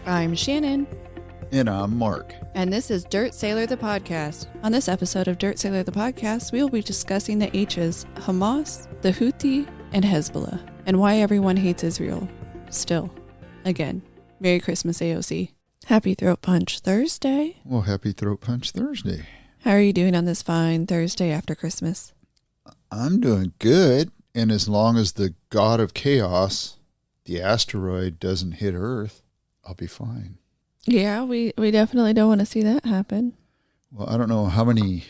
I'm Shannon. And I'm Mark. And this is Dirt Sailor the Podcast. On this episode of Dirt Sailor the Podcast, we will be discussing the H's, Hamas, the Houthi, and Hezbollah, and why everyone hates Israel. Still. Again, Merry Christmas, AOC. Happy Throat Punch Thursday. Well, happy Throat Punch Thursday. How are you doing on this fine Thursday after Christmas? I'm doing good. And as long as the god of chaos, the asteroid, doesn't hit Earth, I'll be fine. Yeah, we definitely don't want to see that happen. Well, I don't know how many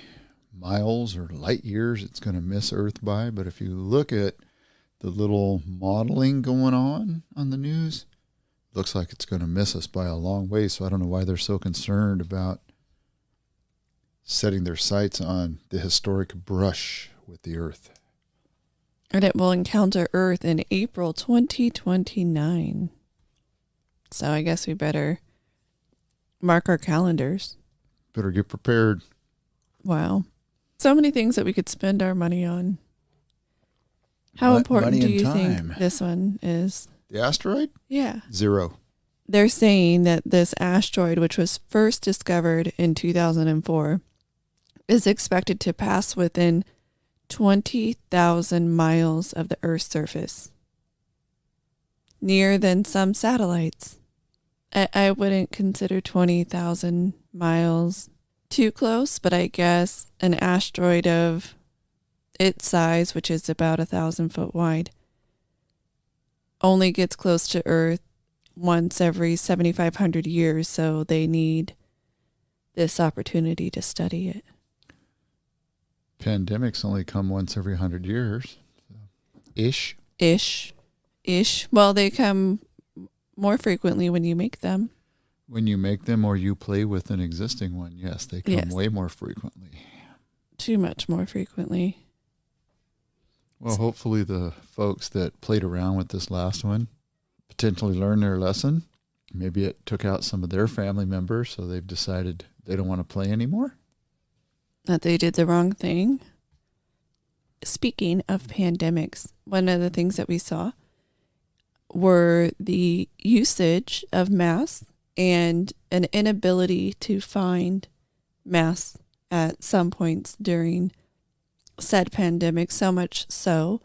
miles or light years it's going to miss Earth by, but if you look at the little modeling going on the news, it looks like it's going to miss us by a long way. So I don't know why they're so concerned about setting their sights on the historic brush with the Earth. And it will encounter Earth in April 2029. So I guess we better mark our calendars. Better get prepared. Wow. So many things that we could spend our money on. How important do you think this one is? The asteroid? Yeah. 0. They're saying that this asteroid, which was first discovered in 2004, is expected to pass within 20,000 miles of the Earth's surface. Nearer than some satellites. I wouldn't consider 20,000 miles too close, but I guess an asteroid of its size, which is about 1,000 foot wide, only gets close to Earth once every 7,500 years, so they need this opportunity to study it. Pandemics only come once every 100 years. Ish. Well, they come more frequently when you make them. When you make them or you play with an existing one, yes, they come way more frequently. Too much more frequently. Well, hopefully the folks that played around with this last one potentially learned their lesson. Maybe it took out some of their family members, so they've decided they don't want to play anymore. That they did the wrong thing. Speaking of pandemics, one of the things that we saw were the usage of masks and an inability to find masks at some points during said pandemic, so much so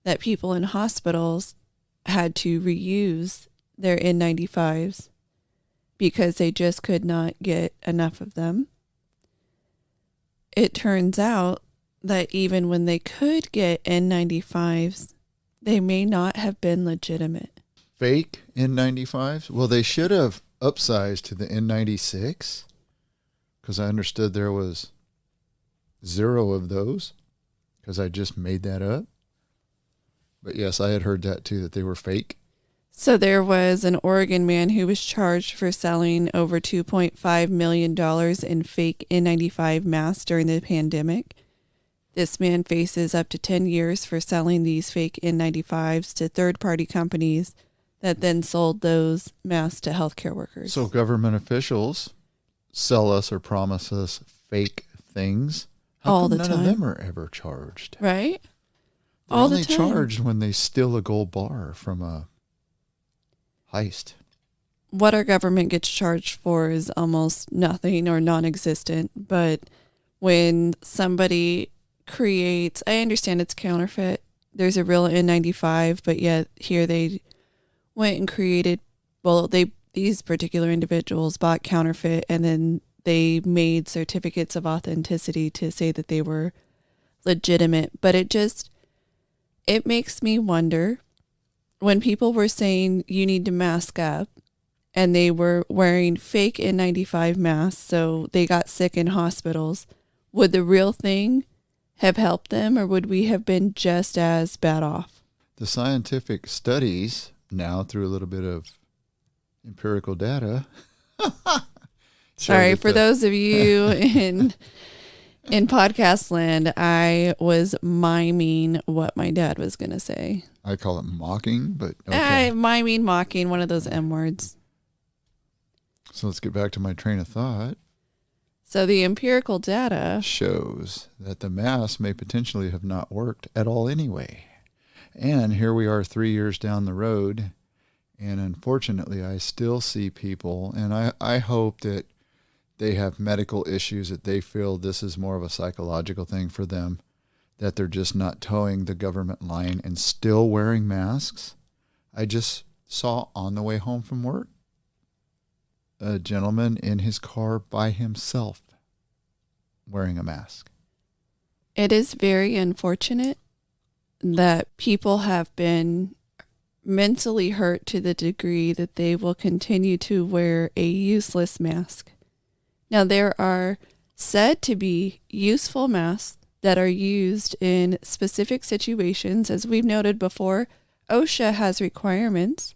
that people in hospitals had to reuse their N95s because they just could not get enough of them. It turns out that even when they could get N95s, they may not have been legitimate. Fake N95s? Well, they should have upsized to the N96 because I understood there was 0 of those because I just made that up. But yes, I had heard that too, that they were fake. So there was an Oregon man who was charged for selling over $2.5 million in fake N95 masks during the pandemic. This man faces up to 10 years for selling these fake N95s to third-party companies that then sold those masks to healthcare workers. So government officials sell us or promise us fake things. How come none of them are ever charged? Right? They're only charged when they steal a gold bar from a heist. What our government gets charged for is almost nothing or non-existent, but when somebody creates, I understand it's counterfeit. There's a real N95, but yet here they went and created, these particular individuals bought counterfeit and then they made certificates of authenticity to say that they were legitimate. But it makes me wonder, when people were saying you need to mask up and they were wearing fake N95 masks, so they got sick in hospitals, would the real thing have helped them, or would we have been just as bad off? The scientific studies now, through a little bit of empirical data. Sorry, for those of you in podcast land, I was miming what my dad was going to say. I call it mocking, but okay. Mocking, one of those M words. So let's get back to my train of thought. So the empirical data shows that the mask may potentially have not worked at all anyway. And here we are 3 years down the road, And unfortunately, I still see people, and I hope that they have medical issues, that they feel this is more of a psychological thing for them, that they're just not towing the government line and still wearing masks. I just saw on the way home from work a gentleman in his car by himself wearing a mask. It is very unfortunate that people have been mentally hurt to the degree that they will continue to wear a useless mask. Now, there are said to be useful masks that are used in specific situations. As we've noted before, OSHA has requirements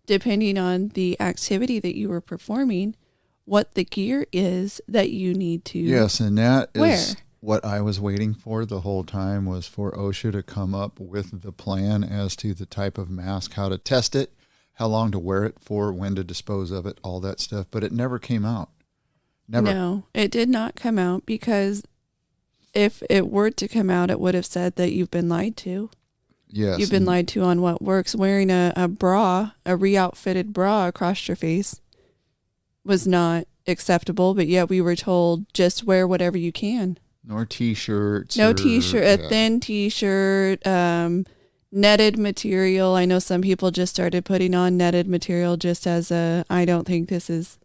depending on the activity that you were performing, what the gear is that you need to Yes, and that wear. is what I was waiting for the whole time, was for OSHA to come up with the plan as to the type of mask, how to test it, how long to wear it for, when to dispose of it, all that stuff. But it never came out. Never. No, it did not come out, because if it were to come out, it would have said that you've been lied to. Yes. You've been lied to on what works. Wearing a bra, a re-outfitted bra across your face was not acceptable, but yet we were told just wear whatever you can. Nor T-shirts. No T-shirt, a thin T-shirt, netted material. I know some people just started putting on netted material just as I don't think this is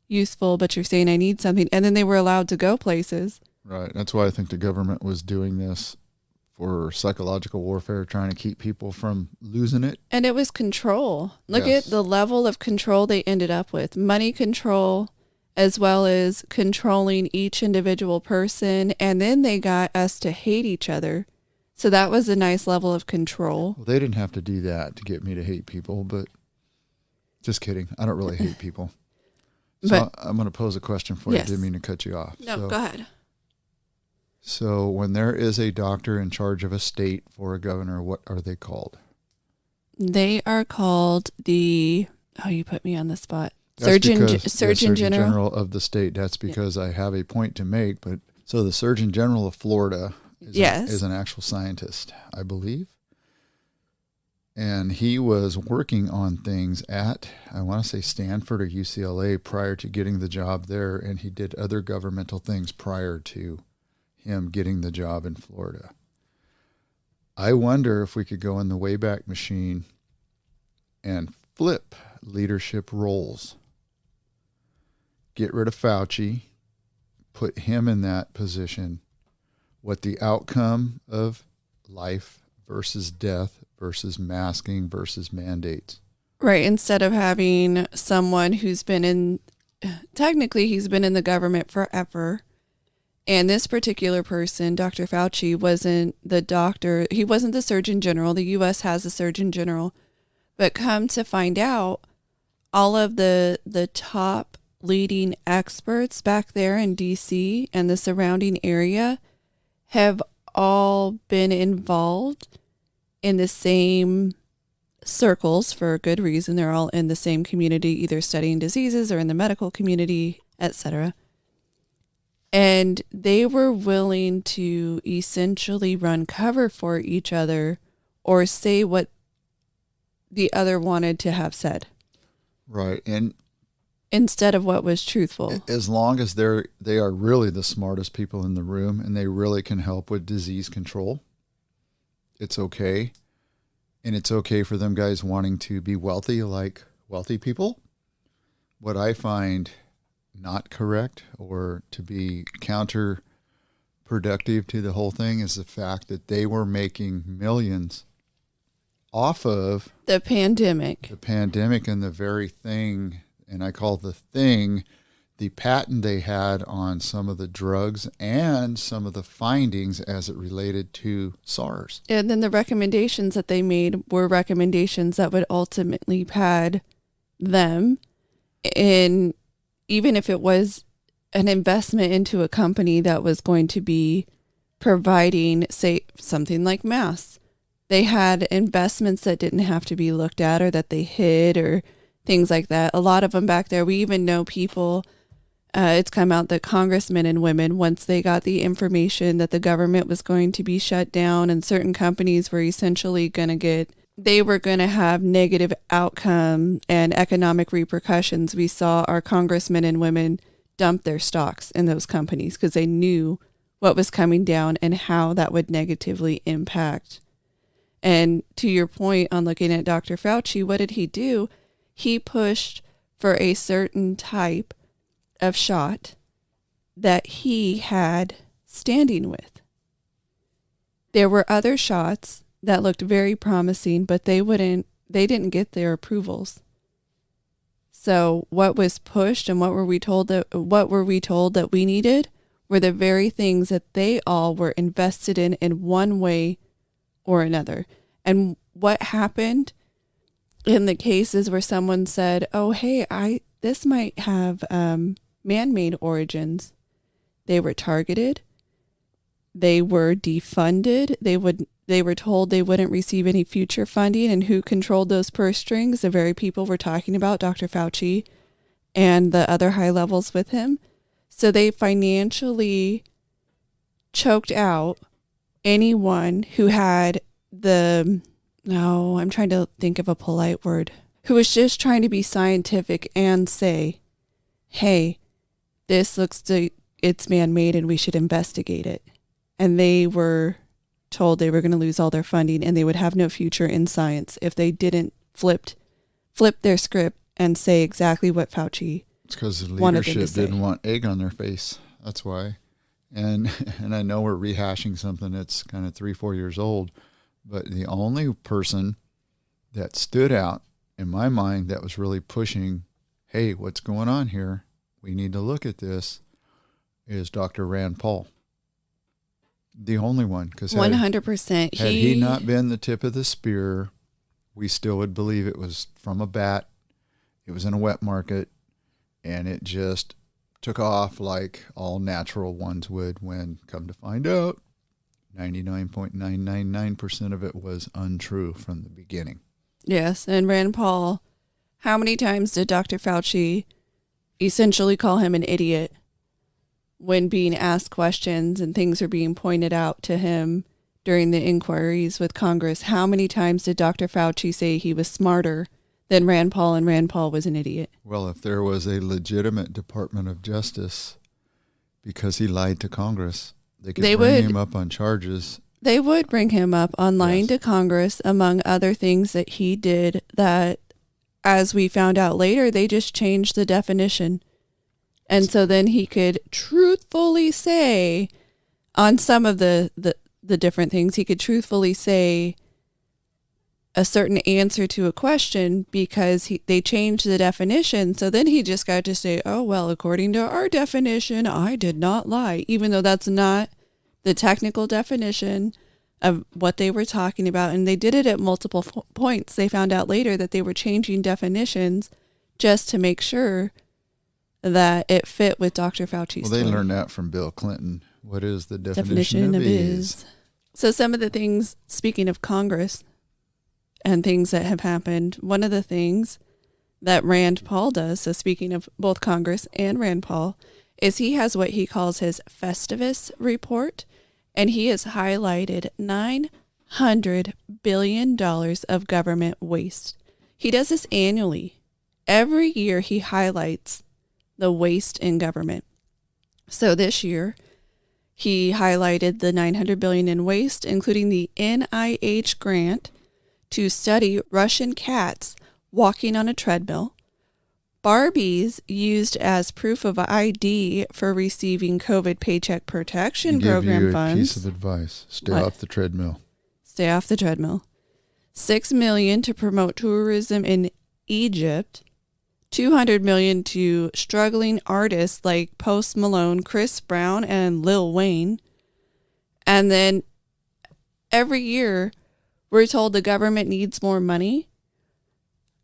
useful, but you're saying I need something. And then they were allowed to go places. Right. That's why I think the government was doing this for psychological warfare, trying to keep people from losing it. And it was control. Look Yes. at the level of control they ended up with. Money control, as well as controlling each individual person. And then they got us to hate each other. So that was a nice level of control. Well, they didn't have to do that to get me to hate people, but just kidding. I don't really hate people. So But I'm going to pose a question for you. yes. Didn't mean to cut you off. No, go ahead. So when there is a doctor in charge of a state for a governor, what are they called? They are called you put me on the spot. That's because- Surgeon General. of the state. That's because I have a point to make. But so the Surgeon General of Florida is an actual scientist, I believe. And he was working on things at, I want to say Stanford or UCLA, prior to getting the job there. And he did other governmental things prior to him getting the job in Florida. I wonder if we could go in the Wayback Machine and flip leadership roles. Get rid of Fauci, put him in that position, what the outcome of life versus death versus masking versus mandates. Right. Instead of having someone who's technically he's been in the government forever. And this particular person, Dr. Fauci, wasn't the doctor. He wasn't the Surgeon General. The U.S. has a Surgeon General. But come to find out, all of the top leading experts back there in D.C. and the surrounding area have all been involved in the same circles for a good reason. They're all in the same community, either studying diseases or in the medical community, etc. And they were willing to essentially run cover for each other or say what the other wanted to have said. Right. And instead of what was truthful. as long as they are really the smartest people in the room and they really can help with disease control, it's okay. And it's okay for them guys wanting to be wealthy like wealthy people. What I find not correct or to be counterproductive to the whole thing is the fact that they were making millions off of the pandemic and the very thing, and I call the thing, the patent they had on some of the drugs and some of the findings as it related to SARS. And then the recommendations that they made were recommendations that would ultimately pad them in, even if it was an investment into a company that was going to be providing, say, something like masks. They had investments that didn't have to be looked at or that they hid or things like that. A lot of them back there, we even know people, it's come out that congressmen and women, once they got the information that the government was going to be shut down and certain companies were essentially going to get they were going to have negative outcome and economic repercussions. We saw our congressmen and women dump their stocks in those companies because they knew what was coming down and how that would negatively impact. And to your point on looking at Dr. Fauci, what did he do? He pushed for a certain type of shot that he had standing with. There were other shots that looked very promising, but they didn't get their approvals. So what was pushed and what were we told that we needed were the very things that they all were invested in one way or another. And what happened in the cases where someone said, "Oh, hey, this might have man-made origins," they were targeted. They were defunded. They were told they wouldn't receive any future funding. And who controlled those purse strings? The very people we're talking about, Dr. Fauci and the other high levels with him. So they financially choked out anyone who had I'm trying to think of a polite word, who was just trying to be scientific and say, hey, this it's man-made and we should investigate it. And they were told they were going to lose all their funding and they would have no future in science if they didn't flip their script and say exactly what Fauci It's because the wanted them to leadership say. didn't want egg on their face. That's why. And I know we're rehashing something that's kind of 3-4 years old, but the only person that stood out in my mind that was really pushing, hey, what's going on here? We need to look at this, is Dr. Rand Paul. The only one, because 100%. had he not been the tip of the spear, we still would believe it was from a bat. It was in a wet market, and it just took off like all natural ones would, when, come to find out, 99.999% of it was untrue from the beginning. Yes, and Rand Paul, how many times did Dr. Fauci essentially call him an idiot when being asked questions and things are being pointed out to him during the inquiries with Congress? How many times did Dr. Fauci say he was smarter than Rand Paul and Rand Paul was an idiot? Well, if there was a legitimate Department of Justice because he lied to Congress, they could bring him up on charges. They would bring him up on lying to Congress, among other things that he did that, as we found out later, they just changed the definition. And so then he could truthfully say, on some of the different things, he could truthfully say a certain answer to a question because they changed the definition. So then he just got to say, oh, well, according to our definition, I did not lie, even though that's not the technical definition of what they were talking about. And they did it at multiple points. They found out later that they were changing definitions just to make sure that it fit with Dr. Fauci's Well, they learned that from Bill Clinton. What is the definition of is? So some of the things, speaking of Congress and things that have happened, one of the things that Rand Paul does, so speaking of both Congress and Rand Paul, is he has what he calls his Festivus report, and he has highlighted $900 billion of government waste. He does this annually. Every year he highlights the waste in government. So this year, he highlighted the $900 billion in waste, including the NIH grant to study Russian cats walking on a treadmill, Barbies used as proof of ID for receiving COVID Paycheck Protection Program funds. Piece of advice: stay off the treadmill. Stay off the treadmill. $6 million to promote tourism in Egypt. $200 million to struggling artists like Post Malone, Chris Brown, and Lil Wayne. And then every year we're told the government needs more money.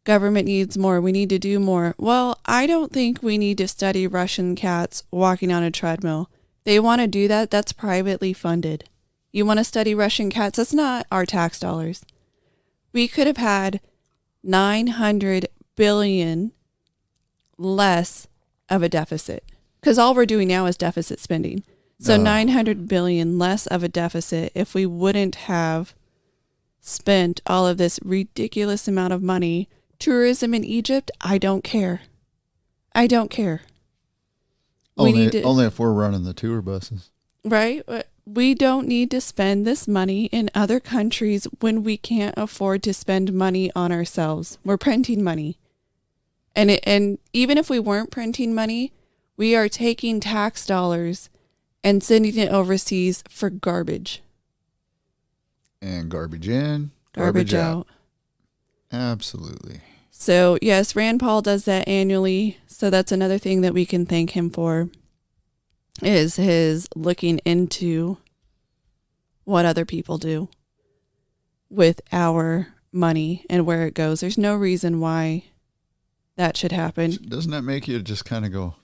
Government needs more. We need to do more. Well, I don't think we need to study Russian cats walking on a treadmill. They want to do that. That's privately funded. You want to study Russian cats? That's not our tax dollars. We could have had $900 billion less of a deficit, because all we're doing now is deficit spending. So $900 billion less of a deficit if we wouldn't have spent all of this ridiculous amount of money. Tourism in Egypt, I don't care. I don't care. Only if we're running the tour buses. Right? We don't need to spend this money in other countries when we can't afford to spend money on ourselves. We're printing money. And even if we weren't printing money, we are taking tax dollars and sending it overseas for garbage. And garbage in, Garbage out. Absolutely. So, yes, Rand Paul does that annually. So that's another thing that we can thank him for, is his looking into what other people do with our money and where it goes. There's no reason why that should happen. Doesn't that make you just kind of go,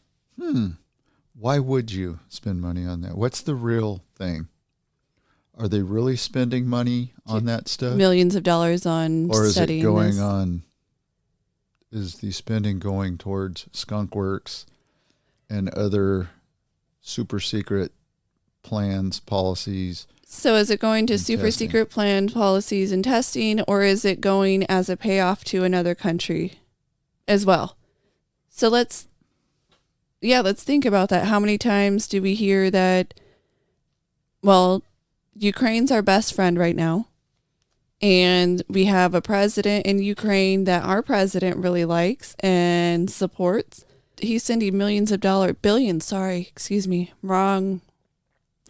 why would you spend money on that? What's the real thing? Are they really spending money on that stuff? Millions of dollars on or is studying it going this? on? Is the spending going towards skunk works and other super secret plans, policies? So is it going to super testing? secret planned policies and testing, or is it going as a payoff to another country as well? So let's think about that. How many times do we hear that, well, Ukraine's our best friend right now, and we have a president in Ukraine that our president really likes and supports. He's sending billions, wrong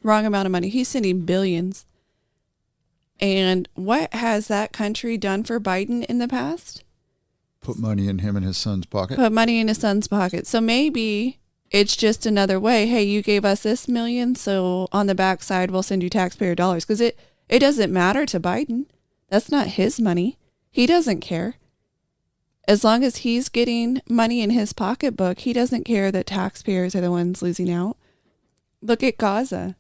amount of money. He's sending billions. And what has that country done for Biden in the past? Put money in him and his son's pocket. Put money in his son's pocket. So maybe it's just another way. Hey, you gave us this million, so on the backside, we'll send you taxpayer dollars. Because it doesn't matter to Biden. That's not his money. He doesn't care. As long as he's getting money in his pocketbook, he doesn't care that taxpayers are the ones losing out. Look at Gaza.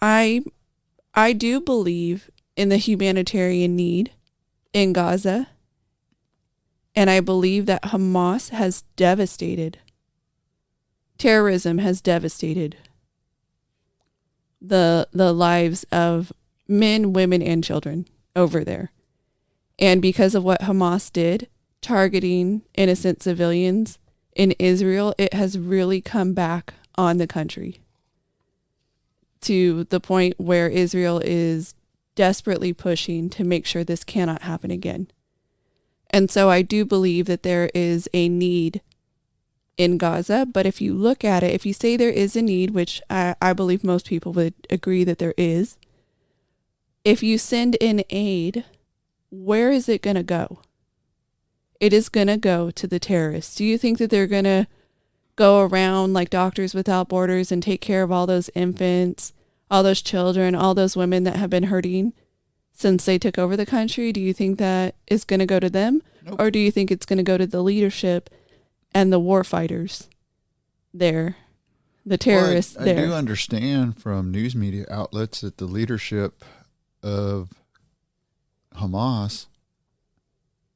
I do believe in the humanitarian need in Gaza. And I believe that Hamas has devastated. Terrorism has devastated the lives of men, women, and children over there. And because of what Hamas did, targeting innocent civilians in Israel, it has really come back on the country to the point where Israel is desperately pushing to make sure this cannot happen again. And so I do believe that there is a need in Gaza, but if you look at it, if you say there is a need, which I believe most people would agree that there is, if you send in aid, where is it going to go? It is going to go to the terrorists. Do you think that they're going to go around like Doctors Without Borders and take care of all those infants, all those children, all those women that have been hurting since they took over the country? Do you think that is going to go to them? Nope. Or do you think it's going to go to the leadership and the war fighters there, the terrorists there? I do understand from news media outlets that the leadership of Hamas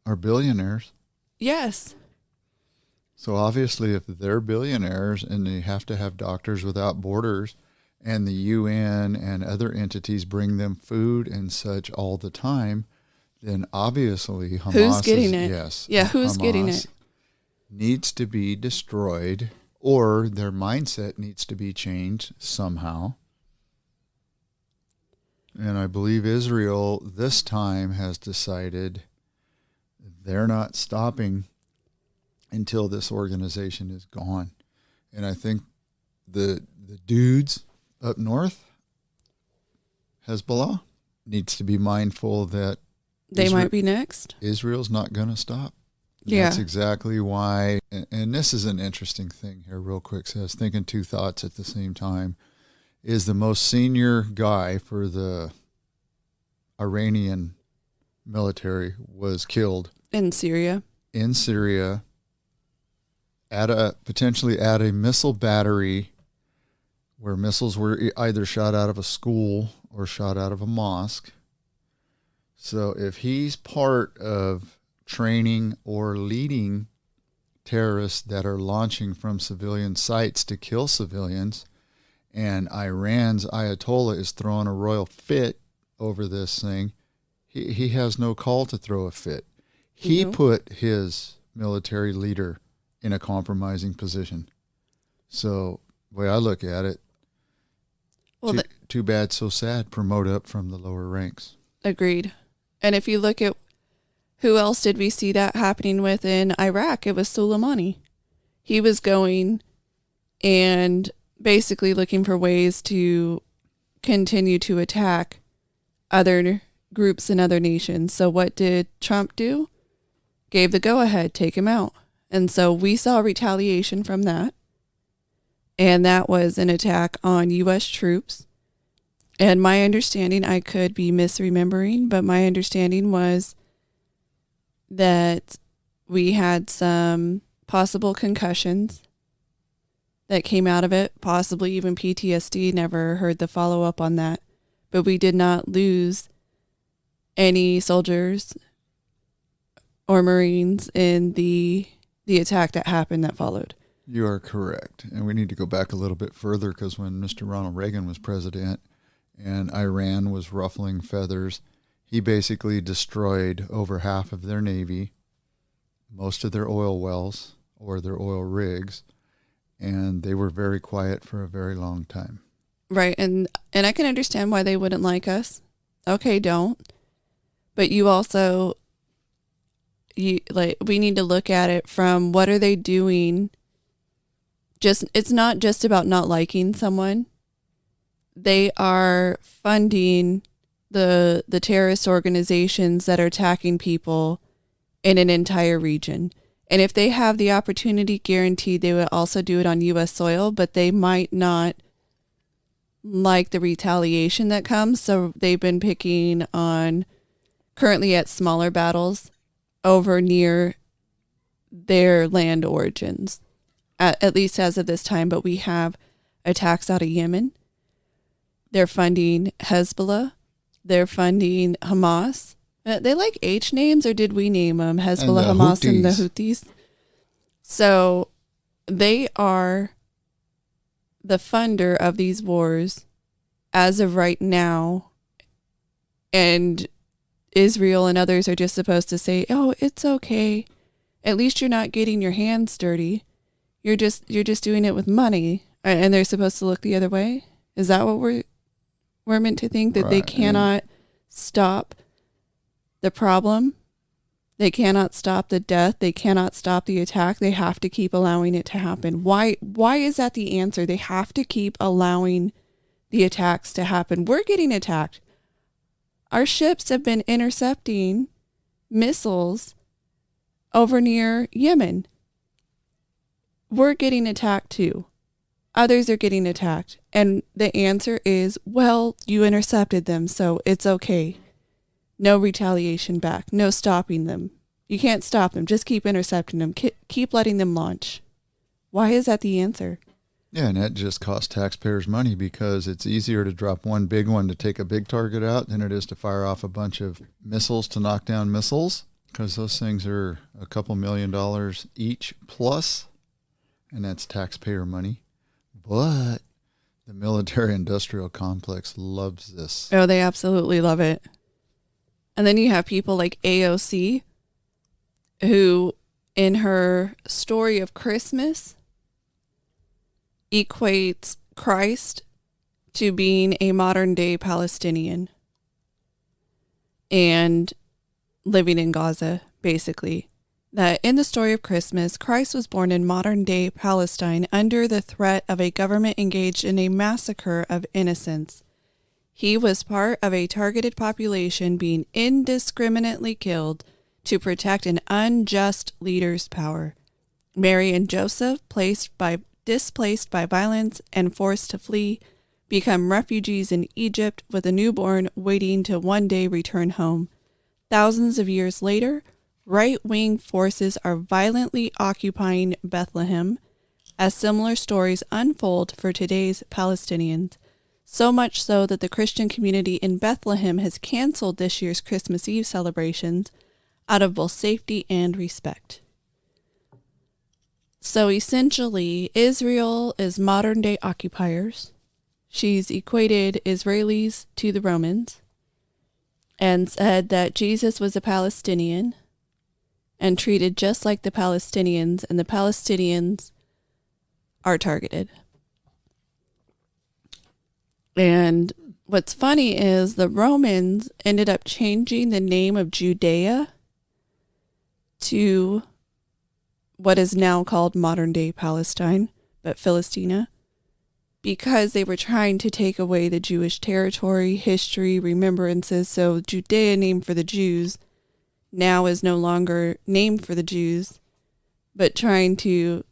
are billionaires. Yes. So obviously if they're billionaires and they have to have Doctors Without Borders and the UN and other entities bring them food and such all the time, then obviously Hamas Who's getting it? Yes. Yeah, who's Hamas getting it? needs to be destroyed, or their mindset needs to be changed somehow. And I believe Israel this time has decided they're not stopping until this organization is gone. And I think the dudes up north, Hezbollah, needs to be mindful that They might be next. Israel's not going to stop. Yeah. That's exactly why. And this is an interesting thing here real quick. So I was thinking two thoughts at the same time. Is the most senior guy for the Iranian military was killed In Syria. potentially at a missile battery where missiles were either shot out of a school or shot out of a mosque. So if he's part of training or leading terrorists that are launching from civilian sites to kill civilians, and Iran's Ayatollah is throwing a royal fit over this thing, He has no call to throw a fit. He put his military leader in a compromising position. So, the way I look at it, Well, too bad, so sad. Promote up from the lower ranks. agreed. And if you look at who else did we see that happening with in Iraq, it was Soleimani. He was going and basically looking for ways to continue to attack other groups and other nations. So what did Trump do? Gave the go-ahead, take him out. And so we saw retaliation from that. And that was an attack on U.S. troops. And my understanding, I could be misremembering, but my understanding was that we had some possible concussions that came out of it, possibly even PTSD. Never heard the follow-up on that. But we did not lose any soldiers or Marines in the attack that happened that followed. You are correct. And we need to go back a little bit further, because when Mr. Ronald Reagan was president and Iran was ruffling feathers, he basically destroyed over half of their Navy, most of their oil wells or their oil rigs, and they were very quiet for a very long time. Right. And I can understand why they wouldn't like us. Okay, don't. But you also, we need to look at it from what are they doing. It's not just about not liking someone. They are funding the terrorist organizations that are attacking people in an entire region. And if they have the opportunity, guaranteed they would also do it on U.S. soil, but they might not like the retaliation that comes. So they've been picking on currently at smaller battles over near their land origins, at least as of this time. But we have attacks out of Yemen. They're funding Hezbollah. They're funding Hamas. They like H names, or did we name them? Hezbollah, Hamas, and the Houthis. So they are the funder of these wars as of right now. And Israel and others are just supposed to say, oh, it's okay. At least you're not getting your hands dirty. You're just doing it with money. And they're supposed to look the other way. Is that what we're meant to think? That right. They cannot stop the problem. They cannot stop the death. They cannot stop the attack. They have to keep allowing it to happen. Why is that the answer? They have to keep allowing the attacks to happen. We're getting attacked. Our ships have been intercepting missiles over near Yemen. We're getting attacked too. Others are getting attacked. And the answer is, well, you intercepted them, so it's okay. No retaliation back. No stopping them. You can't stop them. Just keep intercepting them. Keep letting them launch. Why is that the answer? Yeah, and that just costs taxpayers money, because it's easier to drop one big one to take a big target out than it is to fire off a bunch of missiles to knock down missiles, because those things are a couple $1 million each plus, and that's taxpayer money. But the military-industrial complex loves this. Oh, they absolutely love it. And then you have people like AOC, who in her story of Christmas equates Christ to being a modern-day Palestinian and living in Gaza, basically. That in the story of Christmas, Christ was born in modern-day Palestine under the threat of a government engaged in a massacre of innocents. He was part of a targeted population being indiscriminately killed to protect an unjust leader's power. Mary and Joseph, displaced by violence and forced to flee, become refugees in Egypt with a newborn waiting to one day return home. Thousands of years later, right-wing forces are violently occupying Bethlehem as similar stories unfold for today's Palestinians. So much so that the Christian community in Bethlehem has canceled this year's Christmas Eve celebrations out of both safety and respect. So essentially, Israel is modern-day occupiers. She's equated Israelis to the Romans. and said that Jesus was a Palestinian and treated just like the Palestinians, and the Palestinians are targeted. And what's funny is the Romans ended up changing the name of Judea to what is now called modern-day Palestine, but Philistina, because they were trying to take away the Jewish territory, history, remembrances. So Judea, named for the Jews, now is no longer named for the Jews, but trying to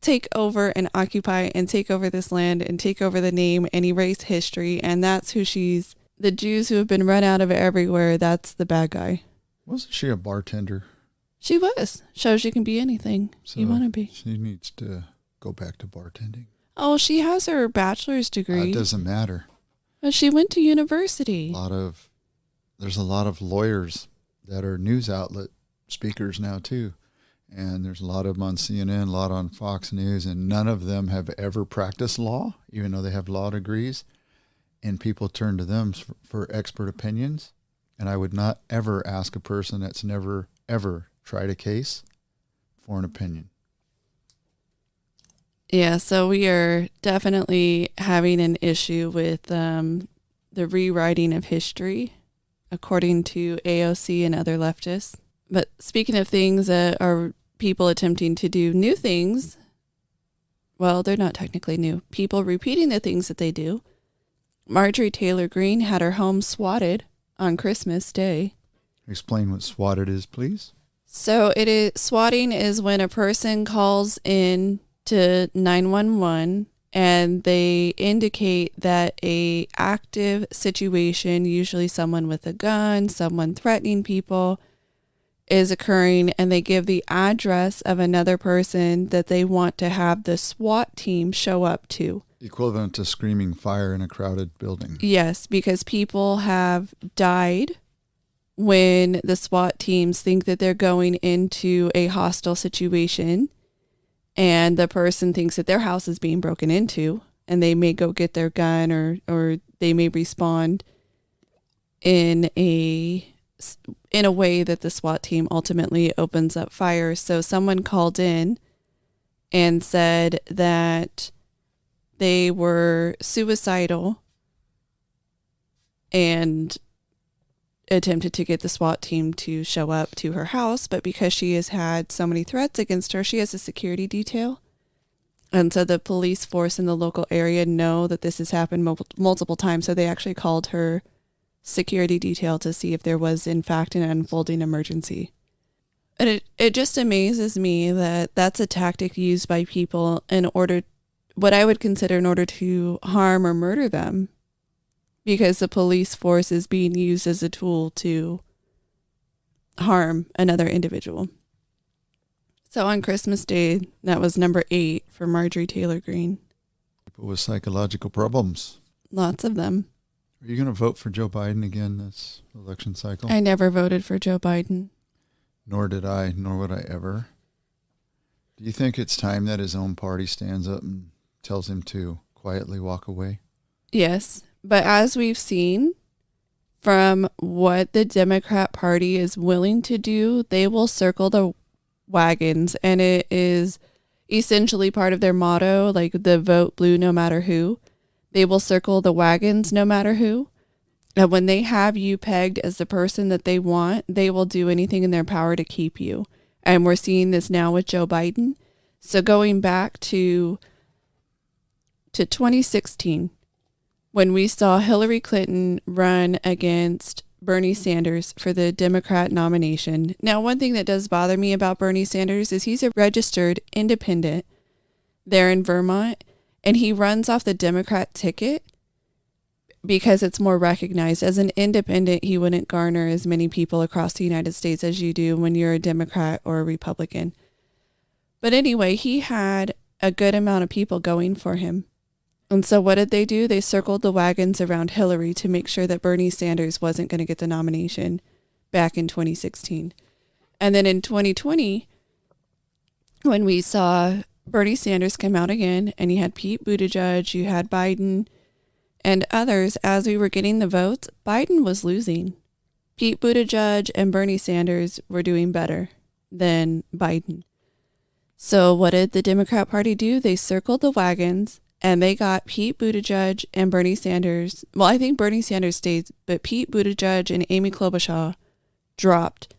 take over and occupy and take over this land and take over the name and erase history. And that's who the Jews who have been run out of everywhere, that's the bad guy. Wasn't she a bartender? She was. Shows you can be anything you want to be. She needs to go back to bartending. Oh, she has her bachelor's degree. It doesn't matter. But she went to university. There's a lot of lawyers that are news outlet speakers now too. And there's a lot of them on CNN, a lot on Fox News, and none of them have ever practiced law, even though they have law degrees. And people turn to them for expert opinions. And I would not ever ask a person that's never, ever tried a case for an opinion. Yeah, so we are definitely having an issue with the rewriting of history, according to AOC and other leftists. But speaking of things that are people attempting to do new things, well, they're not technically new. People repeating the things that they do. Marjorie Taylor Greene had her home swatted on Christmas Day. Explain what swatted is, please. So swatting is when a person calls in to 911 and they indicate that a active situation, usually someone with a gun, someone threatening people, is occurring, and they give the address of another person that they want to have the SWAT team show up to. Equivalent to screaming fire in a crowded building. Yes, because people have died when the SWAT teams think that they're going into a hostile situation and the person thinks that their house is being broken into, and they may go get their gun or they may respond in a way that the SWAT team ultimately opens up fire. So someone called in and said that they were suicidal and attempted to get the SWAT team to show up to her house, but because she has had so many threats against her, she has a security detail. And so the police force in the local area know that this has happened multiple times, so they actually called her security detail to see if there was in fact an unfolding emergency. And it just amazes me that that's a tactic used by people what I would consider in order to harm or murder them, because the police force is being used as a tool to harm another individual. So on Christmas Day, that was number 8 for Marjorie Taylor Greene. People with psychological problems. Lots of them. Are you going to vote for Joe Biden again this election cycle? I never voted for Joe Biden. Nor did I, nor would I ever. Do you think it's time that his own party stands up and tells him to quietly walk away? Yes, but as we've seen from what the Democrat Party is willing to do, they will circle the wagons, and it is essentially part of their motto, like the vote blue no matter who. They will circle the wagons no matter who. And when they have you pegged as the person that they want, they will do anything in their power to keep you. And we're seeing this now with Joe Biden. So going back to 2016, when we saw Hillary Clinton run against Bernie Sanders for the Democrat nomination. Now, one thing that does bother me about Bernie Sanders is he's a registered independent there in Vermont, and he runs off the Democrat ticket because it's more recognized. As an independent, he wouldn't garner as many people across the United States as you do when you're a Democrat or a Republican. But anyway, he had a good amount of people going for him. And so what did they do? They circled the wagons around Hillary to make sure that Bernie Sanders wasn't going to get the nomination back in 2016. And then in 2020, when we saw Bernie Sanders come out again, and you had Pete Buttigieg, you had Biden and others, as we were getting the votes, Biden was losing. Pete Buttigieg and Bernie Sanders were doing better than Biden. So what did the Democrat Party do? They circled the wagons and they got Pete Buttigieg and Bernie Sanders. Well, I think Bernie Sanders stayed, but Pete Buttigieg and Amy Klobuchar dropped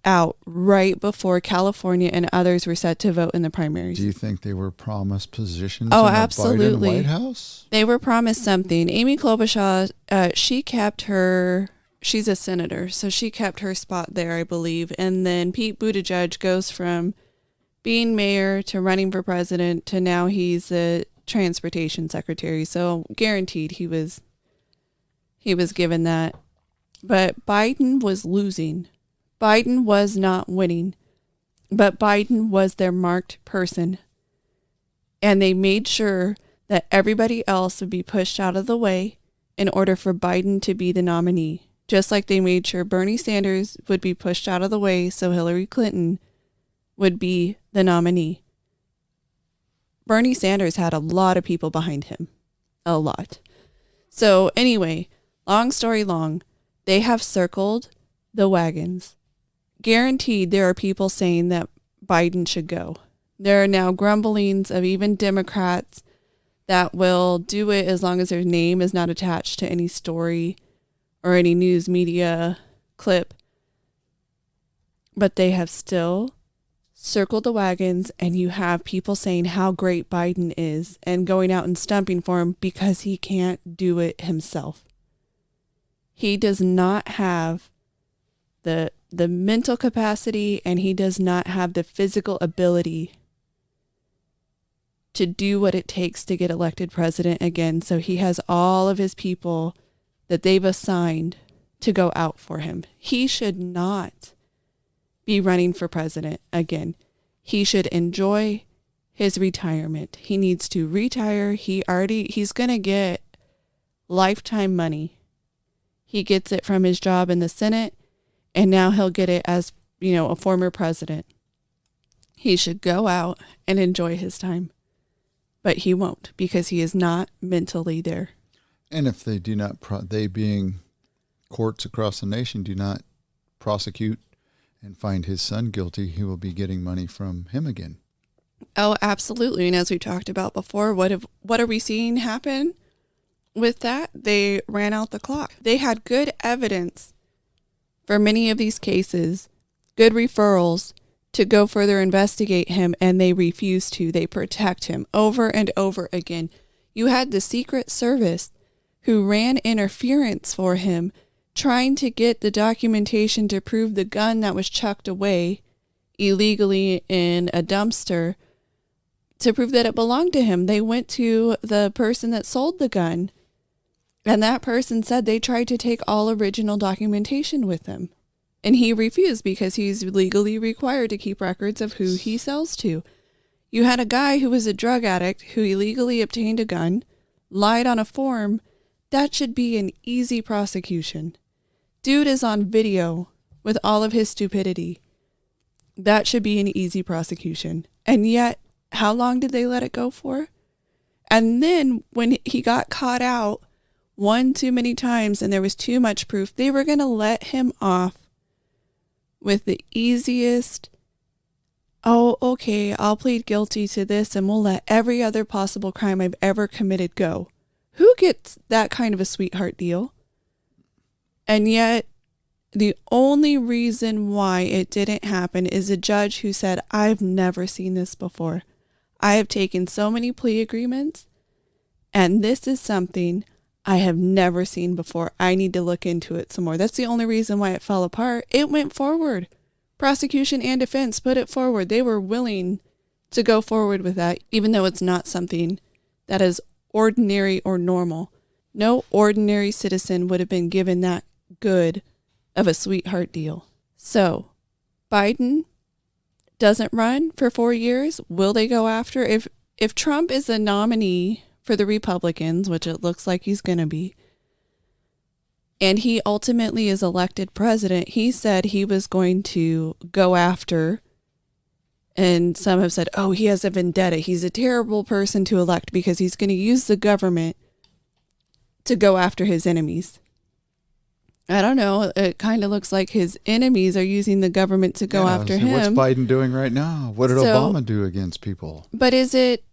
out right before California and others were set to vote in the primaries. Do you think they were promised positions Oh, in the absolutely. Biden White House? They were promised something. Amy Klobuchar, she kept her, she's a senator, so she kept her spot there, I believe. And then Pete Buttigieg goes from being mayor to running for president to now he's the transportation secretary. So guaranteed he was given that. But Biden was losing. Biden was not winning, but Biden was their marked person. And they made sure that everybody else would be pushed out of the way in order for Biden to be the nominee. Just like they made sure Bernie Sanders would be pushed out of the way so Hillary Clinton would be the nominee. Bernie Sanders had a lot of people behind him. A lot. So anyway, long story long, they have circled the wagons. Guaranteed there are people saying that Biden should go. There are now grumblings of even Democrats that will do it as long as their name is not attached to any story or any news media clip. But they have still circled the wagons, and you have people saying how great Biden is and going out and stumping for him because he can't do it himself. He does not have the mental capacity, and he does not have the physical ability to do what it takes to get elected president again. So he has all of his people that they've assigned to go out for him. He should not be running for president again. He should enjoy his retirement. He needs to retire. He's going to get lifetime money. He gets it from his job in the Senate, and now he'll get it as, a former president. He should go out and enjoy his time. But he won't, because he is not mentally there. And if they do not, they being courts across the nation, do not prosecute and find his son guilty, he will be getting money from him again. Oh, absolutely. And as we talked about before, what are we seeing happen with that? They ran out the clock. They had good evidence for many of these cases, good referrals to go further investigate him, and they refused to. They protect him over and over again. You had the Secret Service who ran interference for him, trying to get the documentation to prove the gun that was chucked away illegally in a dumpster, to prove that it belonged to him. They went to the person that sold the gun, and that person said they tried to take all original documentation with him. And he refused because he's legally required to keep records of who he sells to. You had a guy who was a drug addict who illegally obtained a gun, lied on a form. That should be an easy prosecution. Dude is on video with all of his stupidity. That should be an easy prosecution. And yet, how long did they let it go for? And then when he got caught out one too many times and there was too much proof, they were going to let him off with the easiest, oh, okay, I'll plead guilty to this and we'll let every other possible crime I've ever committed go. Who gets that kind of a sweetheart deal? And yet, the only reason why it didn't happen is a judge who said, I've never seen this before. I have taken so many plea agreements, and this is something I have never seen before. I need to look into it some more. That's the only reason why it fell apart. It went forward. Prosecution and defense put it forward. They were willing to go forward with that, even though it's not something that is ordinary or normal. No ordinary citizen would have been given that good of a sweetheart deal. So, Biden doesn't run for 4 years. Will they go after? If Trump is the nominee for the Republicans, which it looks like he's going to be, and he ultimately is elected president, he said he was going to go after, and some have said, oh, he has a vendetta. He's a terrible person to elect because he's going to use the government to go after his enemies. I don't know. It kind of looks like his enemies are using the government to go after so what's him. Biden doing right now? What did Obama do against people? But is it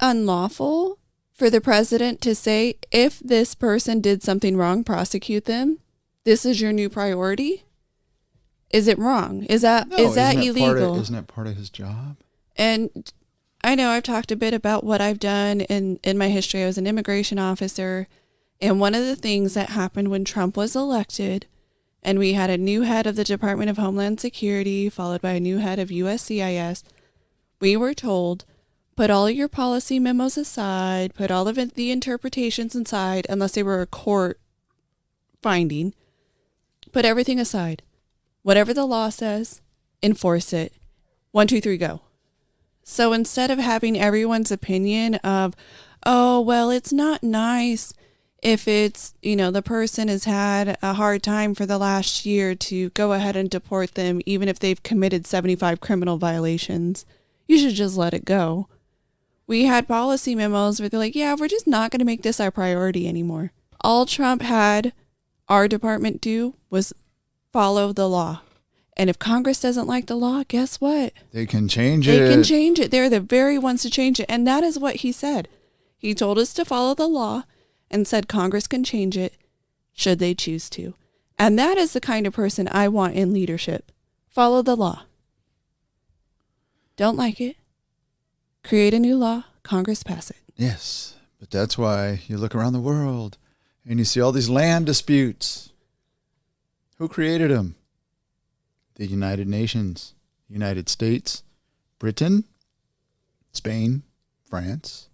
unlawful for the president to say, if this person did something wrong, prosecute them? This is your new priority? Is it wrong? Is that illegal? Isn't that part of his job? And I know I've talked a bit about what I've done in my history. I was an immigration officer. And one of the things that happened when Trump was elected and we had a new head of the Department of Homeland Security, followed by a new head of USCIS, we were told, put all of your policy memos aside, put all of the interpretations aside, unless they were a court finding, put everything aside. Whatever the law says, enforce it. 1, 2, 3, go. So instead of having everyone's opinion of, oh, well, it's not nice if it's, the person has had a hard time for the last year, to go ahead and deport them, even if they've committed 75 criminal violations. You should just let it go. We had policy memos where they're like, yeah, we're just not going to make this our priority anymore. All Trump had our department do was follow the law. And if Congress doesn't like the law, guess what? They can change it. They can change it. They're the very ones to change it. And that is what he said. He told us to follow the law and said Congress can change it should they choose to. And that is the kind of person I want in leadership. Follow the law. Don't like it. Create a new law. Congress pass it. Yes, but that's why you look around the world and you see all these land disputes. Who created them? The United Nations, United States, Britain, Spain, France.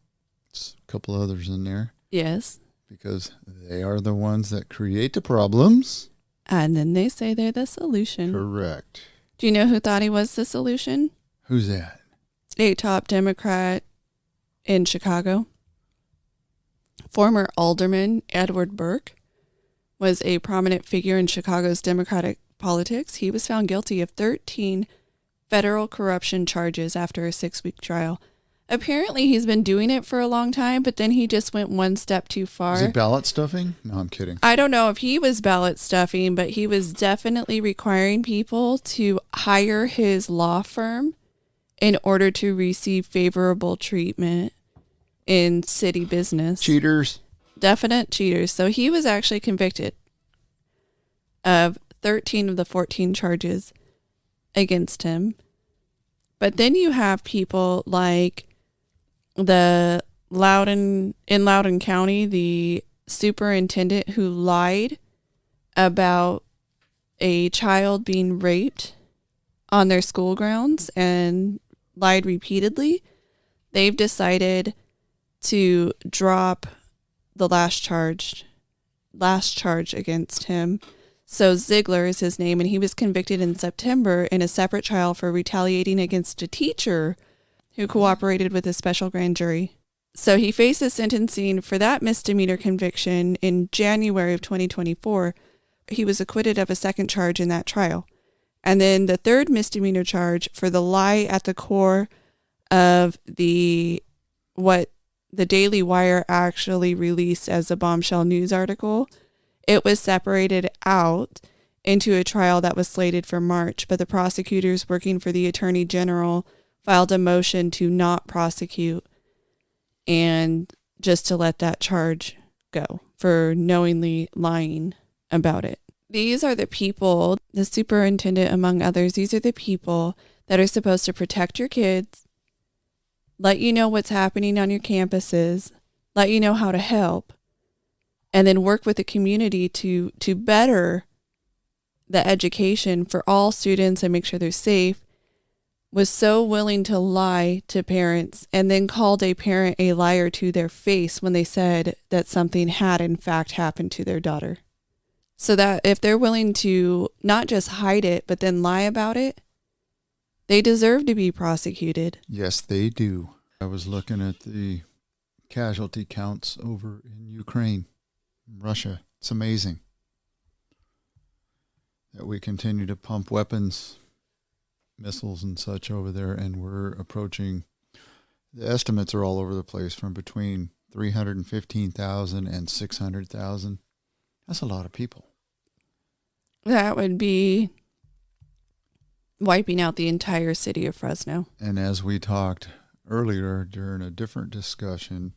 There's a couple others in there. Yes. Because they are the ones that create the problems. And then they say they're the solution. Correct. Do you know who thought he was the solution? Who's that? A top Democrat in Chicago. Former Alderman Edward Burke was a prominent figure in Chicago's Democratic politics. He was found guilty of 13 federal corruption charges after a 6-week trial. Apparently, he's been doing it for a long time, but then he just went one step too far. Is he ballot stuffing? No, I'm kidding. I don't know if he was ballot stuffing, but he was definitely requiring people to hire his law firm in order to receive favorable treatment in city business. Cheaters. Definite cheaters. So he was actually convicted of 13 of the 14 charges against him. But then you have people like in Loudoun County, the superintendent who lied about a child being raped on their school grounds and lied repeatedly. They've decided to drop the last charge against him. So Ziegler is his name, and he was convicted in September in a separate trial for retaliating against a teacher who cooperated with a special grand jury. So he faces sentencing for that misdemeanor conviction in January of 2024. He was acquitted of a second charge in that trial. And then the third misdemeanor charge for the lie at the core of what the Daily Wire actually released as a bombshell news article. It was separated out into a trial that was slated for March, but the prosecutors working for the Attorney General filed a motion to not prosecute and just to let that charge go for knowingly lying about it. These are the people, the superintendent among others, these are the people that are supposed to protect your kids, let you know what's happening on your campuses, let you know how to help, and then work with the community to better the education for all students and make sure they're safe, was so willing to lie to parents and then called a parent a liar to their face when they said that something had in fact happened to their daughter. So that if they're willing to not just hide it, but then lie about it, they deserve to be prosecuted. Yes, they do. I was looking at the casualty counts over in Ukraine, Russia. It's amazing that we continue to pump weapons, missiles and such over there, and we're approaching, the estimates are all over the place, from between 315,000 and 600,000. That's a lot of people. That would be wiping out the entire city of Fresno. And as we talked earlier during a different discussion,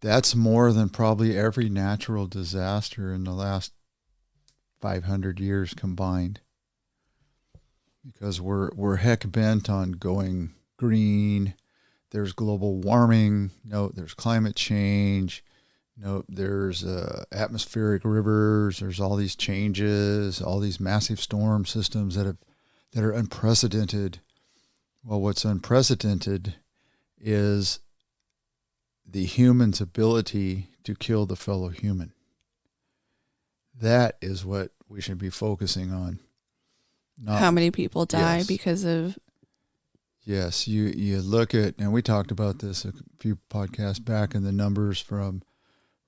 that's more than probably every natural disaster in the last 500 years combined. Because we're heck bent on going green. There's global warming. No, there's climate change. No, there's atmospheric rivers. There's all these changes, all these massive storm systems that are unprecedented. Well, what's unprecedented is the human's ability to kill the fellow human. That is what we should be focusing on. Not, how many people die yes. because of... Yes, you look at, and we talked about this a few podcasts back, and the numbers from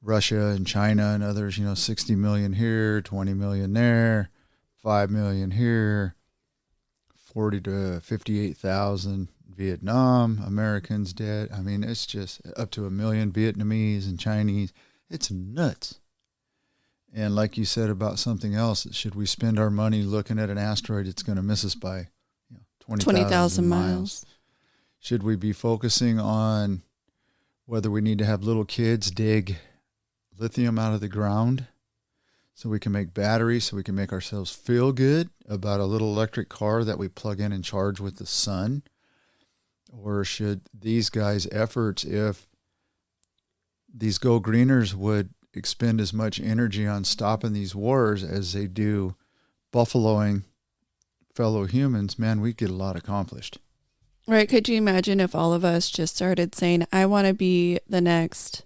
Russia and China and others, 60 million here, 20 million there, 5 million here, 40 to 58,000 Vietnam Americans dead. I mean, it's just up to 1 million Vietnamese and Chinese. It's nuts. And like you said about something else, should we spend our money looking at an asteroid that's going to miss us by 20,000 miles? Should we be focusing on whether we need to have little kids dig lithium out of the ground so we can make batteries, so we can make ourselves feel good about a little electric car that we plug in and charge with the sun? Or should these guys' efforts, if these go greeners would expend as much energy on stopping these wars as they do buffaloing fellow humans, man, we'd get a lot accomplished. Right. Could you imagine if all of us just started saying, I want to be the next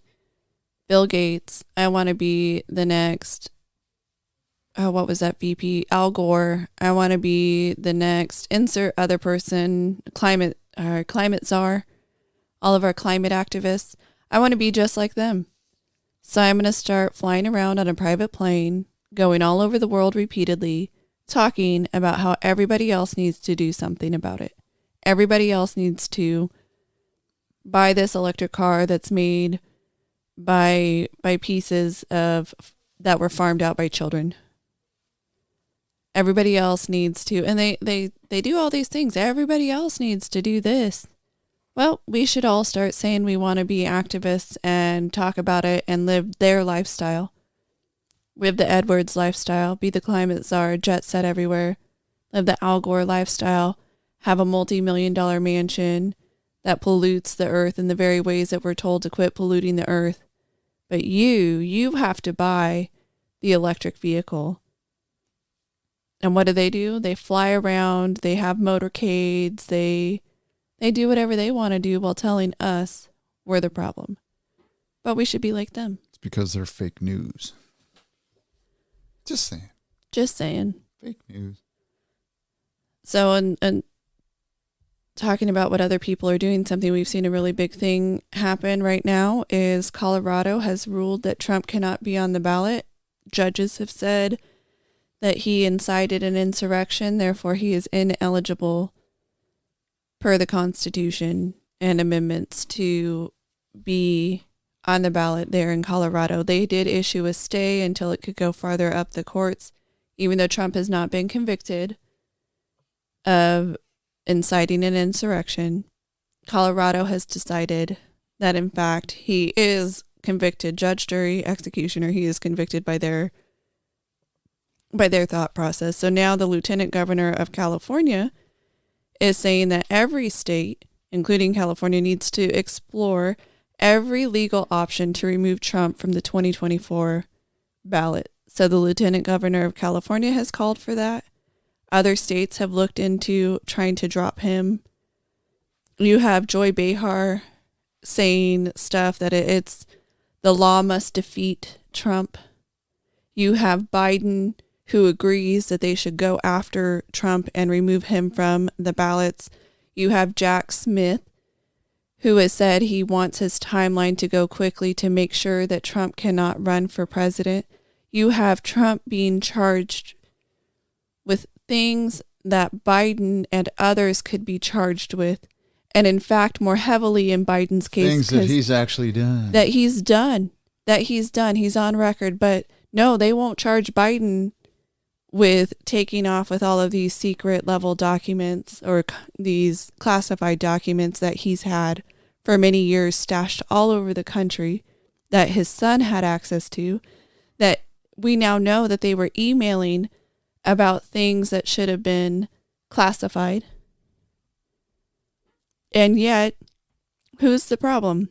Bill Gates. I want to be the next, what was that VP? Al Gore. I want to be the next insert other person, climate czar, all of our climate activists. I want to be just like them. So I'm going to start flying around on a private plane, going all over the world repeatedly, talking about how everybody else needs to do something about it. Everybody else needs to buy this electric car that's made by pieces of that were farmed out by children. Everybody else needs to, and they do all these things. Everybody else needs to do this. Well, we should all start saying we want to be activists and talk about it and live their lifestyle. Live the Edwards lifestyle, be the climate czar, jet set everywhere. Live the Al Gore lifestyle, have a multi-million-dollar mansion that pollutes the earth in the very ways that we're told to quit polluting the earth. But you have to buy the electric vehicle. And what do? They fly around, they have motorcades, they do whatever they want to do while telling us we're the problem. But we should be like them. It's because they're fake news. Just saying. Just saying. Fake news. So, and talking about what other people are doing, something we've seen a really big thing happen right now is Colorado has ruled that Trump cannot be on the ballot. Judges have said that he incited an insurrection, therefore he is ineligible per the Constitution and amendments to be on the ballot there in Colorado. They did issue a stay until it could go farther up the courts, even though Trump has not been convicted of inciting an insurrection. Colorado has decided that, in fact, he is convicted. Judge, jury, executioner, he is convicted by their thought process. So now the lieutenant governor of California is saying that every state, including California, needs to explore every legal option to remove Trump from the 2024 ballot. So the lieutenant governor of California has called for that. Other states have looked into trying to drop him. You have Joy Behar saying stuff that it's the law must defeat Trump. You have Biden, who agrees that they should go after Trump and remove him from the ballots. You have Jack Smith, who has said he wants his timeline to go quickly to make sure that Trump cannot run for president. You have Trump being charged with things that Biden and others could be charged with. And in fact, more heavily in Biden's case. Things that he's actually done. That he's done. He's on record. But no, they won't charge Biden with taking off with all of these secret level documents or these classified documents that he's had for many years stashed all over the country that his son had access to, that we now know that they were emailing about things that should have been classified. And yet, who's the problem?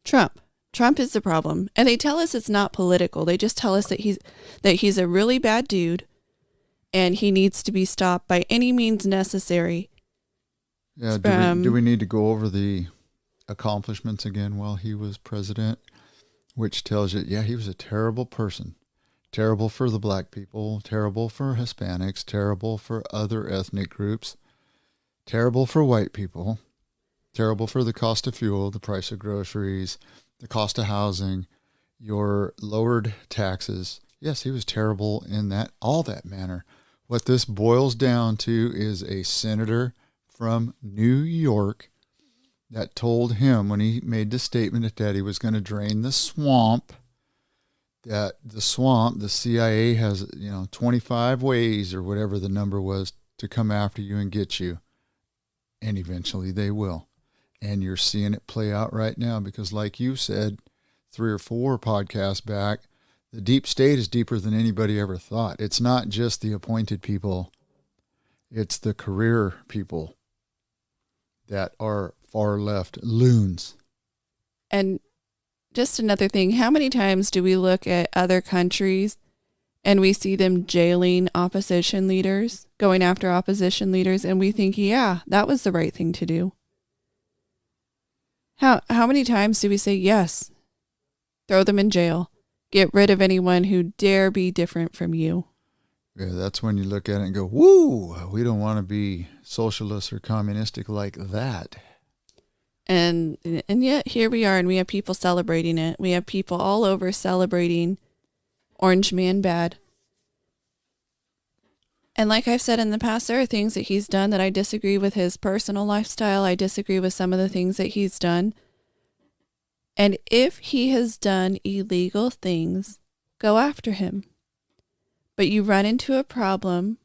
Trump. Trump is the problem. And they tell us it's not political. They just tell us that he's a really bad dude and he needs to be stopped by any means necessary. Yeah, do we need to go over the accomplishments again while he was president? Which tells you, yeah, he was a terrible person. Terrible for the black people, terrible for Hispanics, terrible for other ethnic groups, terrible for white people, terrible for the cost of fuel, the price of groceries, the cost of housing, your lowered taxes. Yes, he was terrible in all that manner. What this boils down to is a senator from New York that told him when he made the statement that he was going to drain the swamp, that the swamp, the CIA has, 25 ways or whatever the number was to come after you and get you. And eventually they will. And you're seeing it play out right now because like you said 3 or 4 podcasts back, the deep state is deeper than anybody ever thought. It's not just the appointed people. It's the career people that are far left loons. And just another thing, how many times do we look at other countries and we see them jailing opposition leaders, going after opposition leaders, and we think, yeah, that was the right thing to do? How many times do we say, yes, throw them in jail, get rid of anyone who dare be different from you? Yeah, that's when you look at it and go, woo, we don't want to be socialist or communistic like that. And yet here we are, and we have people celebrating it. We have people all over celebrating Orange Man bad. And like I've said in the past, there are things that he's done that I disagree with his personal lifestyle. I disagree with some of the things that he's done. And if he has done illegal things, go after him. But you run into a problem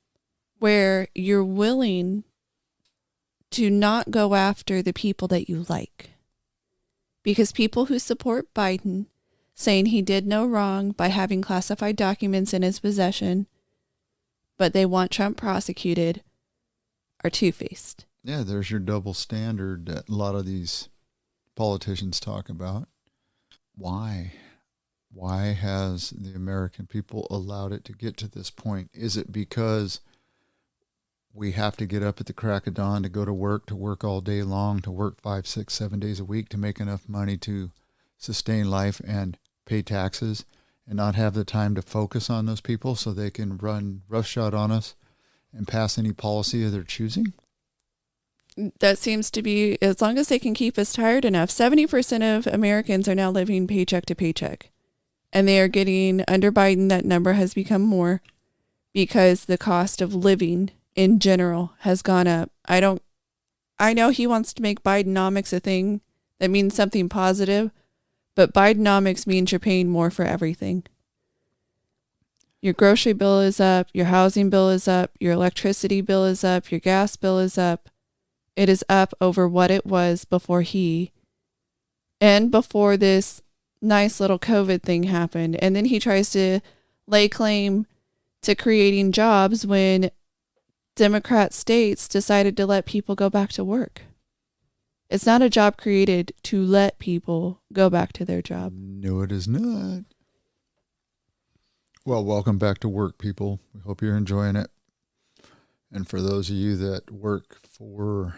where you're willing to not go after the people that you like. Because people who support Biden, saying he did no wrong by having classified documents in his possession, but they want Trump prosecuted, are two-faced. Yeah, there's your double standard that a lot of these politicians talk about. Why? Why has the American people allowed it to get to this point? Is it because we have to get up at the crack of dawn to go to work all day long, to work 5, 6, 7 days a week to make enough money to sustain life and pay taxes and not have the time to focus on those people so they can run roughshod on us and pass any policy of their choosing? That seems to be, as long as they can keep us tired enough. 70% of Americans are now living paycheck to paycheck. And they are getting, under Biden, that number has become more because the cost of living in general has gone up. I know he wants to make Bidenomics a thing that means something positive, but Bidenomics means you're paying more for everything. Your grocery bill is up, your housing bill is up, your electricity bill is up, your gas bill is up. It is up over what it was before before this nice little COVID thing happened. And then he tries to lay claim to creating jobs when Democrat states decided to let people go back to work. It's not a job created to let people go back to their job. No, it is not. Well, welcome back to work, people. We hope you're enjoying it. And for those of you that work for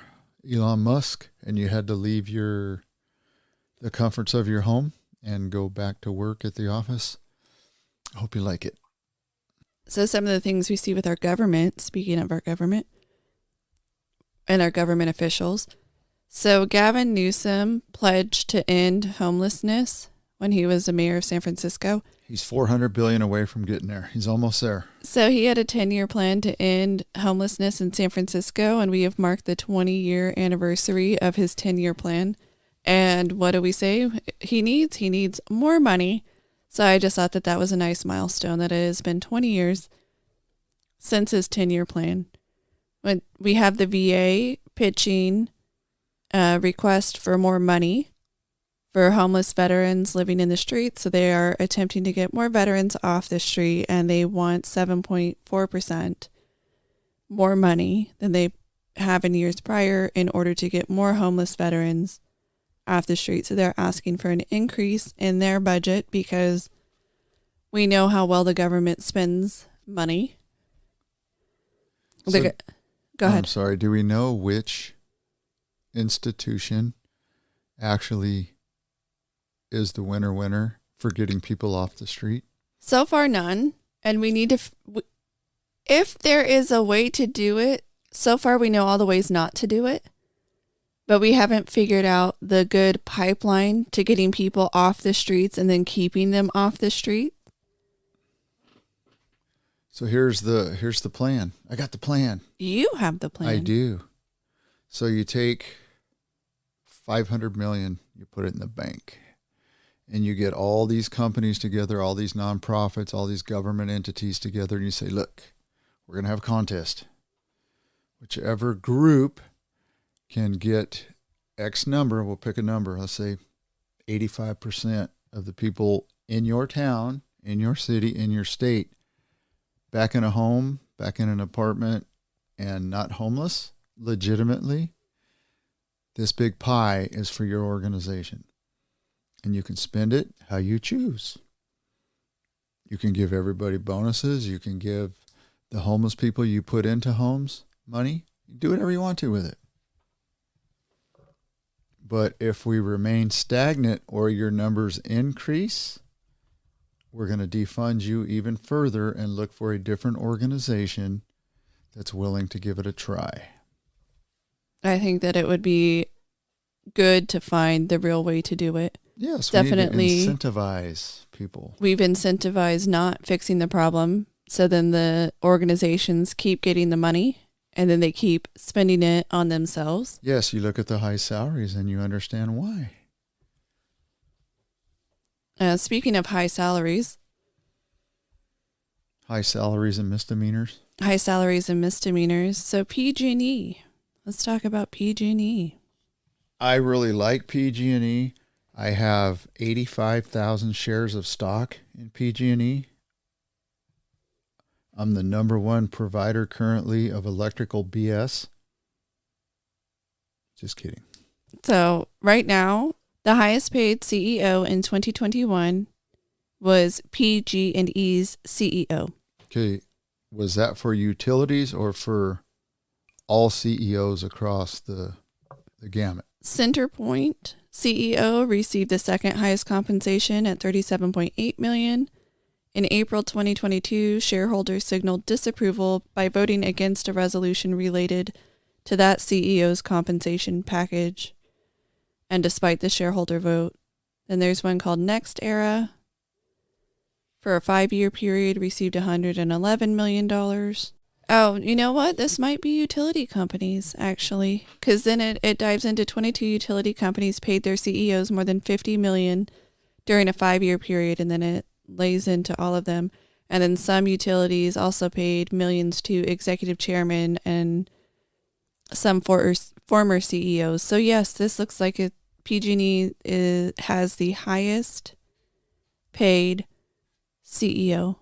Elon Musk and you had to leave the comforts of your home and go back to work at the office, I hope you like it. So some of the things we see with our government, speaking of our government and our government officials. So Gavin Newsom pledged to end homelessness when he was the mayor of San Francisco. He's $400 billion away from getting there. He's almost there. So he had a 10-year plan to end homelessness in San Francisco, and we have marked the 20-year anniversary of his 10-year plan. And what do we say he needs? He needs more money. So I just thought that was a nice milestone, that it has been 20 years since his 10-year plan. When we have the VA pitching a request for more money for homeless veterans living in the streets. So they are attempting to get more veterans off the street, and they want 7.4% more money than they have in years prior in order to get more homeless veterans off the street. So they're asking for an increase in their budget because we know how well the government spends money. So, Go ahead. I'm sorry. Do we know which institution actually is the winner for getting people off the street? So far, none. And we need to, if there is a way to do it, so far we know all the ways not to do it, but we haven't figured out the good pipeline to getting people off the streets and then keeping them off the street. So here's the plan. I got the plan. You have the plan. I do. So you take $500 million, you put it in the bank, and you get all these companies together, all these nonprofits, all these government entities together, and you say, look, we're going to have a contest. Whichever group can get X number, we'll pick a number, let's say 85% of the people in your town, in your city, in your state, back in a home, back in an apartment, and not homeless, legitimately, this big pie is for your organization. And you can spend it how you choose. You can give everybody bonuses. You can give the homeless people you put into homes money. You do whatever you want to with it. But if we remain stagnant or your numbers increase, we're going to defund you even further and look for a different organization that's willing to give it a try. I think that it would be good to find the real way to do it. Yes, definitely. We need to incentivize people. We've incentivized not fixing the problem. So then the organizations keep getting the money and then they keep spending it on themselves. Yes, you look at the high salaries and you understand why. Speaking of high salaries. High salaries and misdemeanors. High salaries and misdemeanors. So PG&E. Let's talk about PG&E. I really like PG&E. I have 85,000 shares of stock in PG&E. I'm the number one provider currently of electrical BS. Just kidding. So right now, the highest paid CEO in 2021 was PG&E's CEO. Okay. Was that for utilities or for all CEOs across the gamut? Centerpoint CEO received the second highest compensation at $37.8 million. In April 2022, shareholders signaled disapproval by voting against a resolution related to that CEO's compensation package. And despite the shareholder vote, then there's one called Next Era. For a 5-year period, received $111 million. Oh, you know what? This might be utility companies, actually, because then it dives into 22 utility companies paid their CEOs more than $50 million during a 5-year period, and then it lays into all of them. And then some utilities also paid millions to executive chairman and some former CEOs. So yes, this looks like PG&E has the highest paid CEO.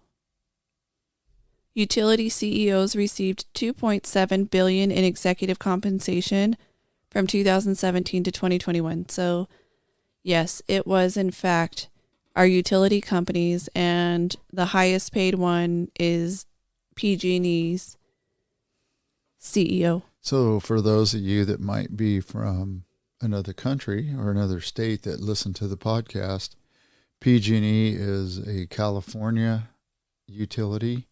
Utility CEOs received $2.7 billion in executive compensation from 2017 to 2021. So, yes, it was in fact our utility companies, and the highest paid one is PG&E's CEO. So, for those of you that might be from another country or another state that listen to the podcast, PG&E is a California utility.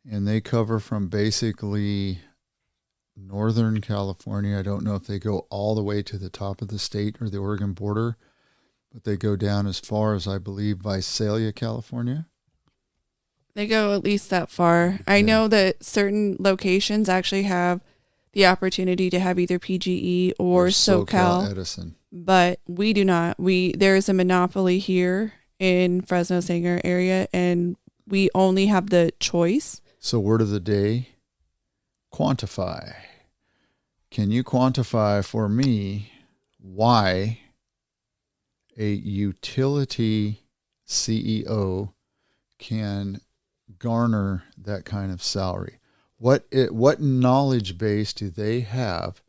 And they cover from basically Northern California. I don't know if they go all the way to the top of the state or the Oregon border, but they go down as far as, I believe, Visalia, California. They go at least that far. I know that certain locations actually have the opportunity to have either PGE or SoCal Edison. But we do not. There is a monopoly here in Fresno Sanger area, and we only have the choice So word of the day, quantify. Can you quantify for me why a utility CEO can garner that kind of salary? What knowledge base do they have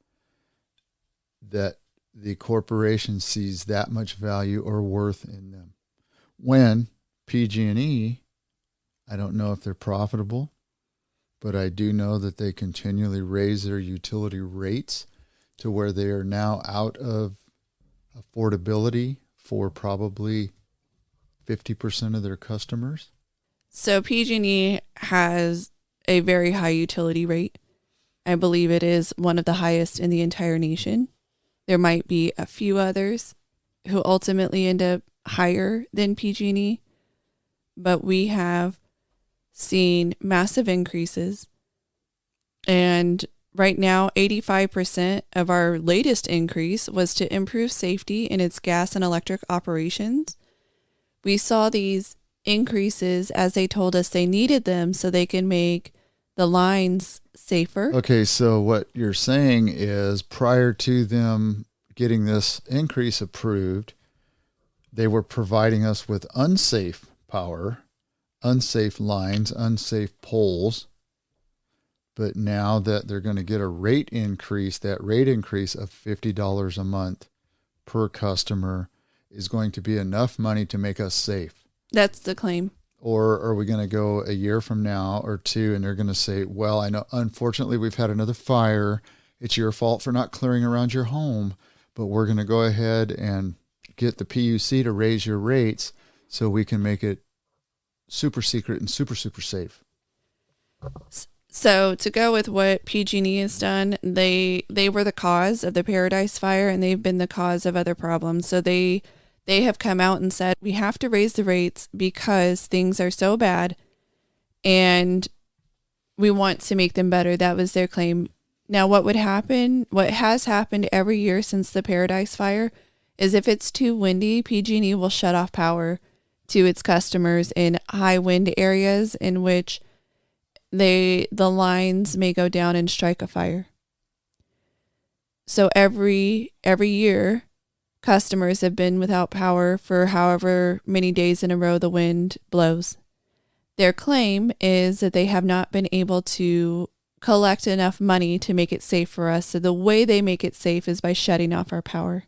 that the corporation sees that much value or worth in them? When PG&E, I don't know if they're profitable, but I do know that they continually raise their utility rates to where they are now out of affordability for probably 50% of their customers. So PG&E has a very high utility rate. I believe it is one of the highest in the entire nation. There might be a few others who ultimately end up higher than PG&E, but we have seen massive increases. And right now, 85% of our latest increase was to improve safety in its gas and electric operations. We saw these increases as they told us they needed them so they can make the lines safer. Okay, so what you're saying is prior to them getting this increase approved, they were providing us with unsafe power, unsafe lines, unsafe poles. But now that they're going to get a rate increase, that rate increase of $50 a month per customer is going to be enough money to make us safe. That's the claim. Or are we going to go a year from now or two and they're going to say, well, I know, unfortunately, we've had another fire. It's your fault for not clearing around your home, but we're going to go ahead and get the PUC to raise your rates so we can make it super secret and super, super safe. So to go with what PG&E has done, they were the cause of the Paradise Fire, and they've been the cause of other problems. So they have come out and said, we have to raise the rates because things are so bad and we want to make them better. That was their claim. Now, what would happen, what has happened every year since the Paradise Fire is if it's too windy, PG&E will shut off power to its customers in high wind areas in which the lines may go down and strike a fire. So every year, customers have been without power for however many days in a row the wind blows. Their claim is that they have not been able to collect enough money to make it safe for us. So the way they make it safe is by shutting off our power.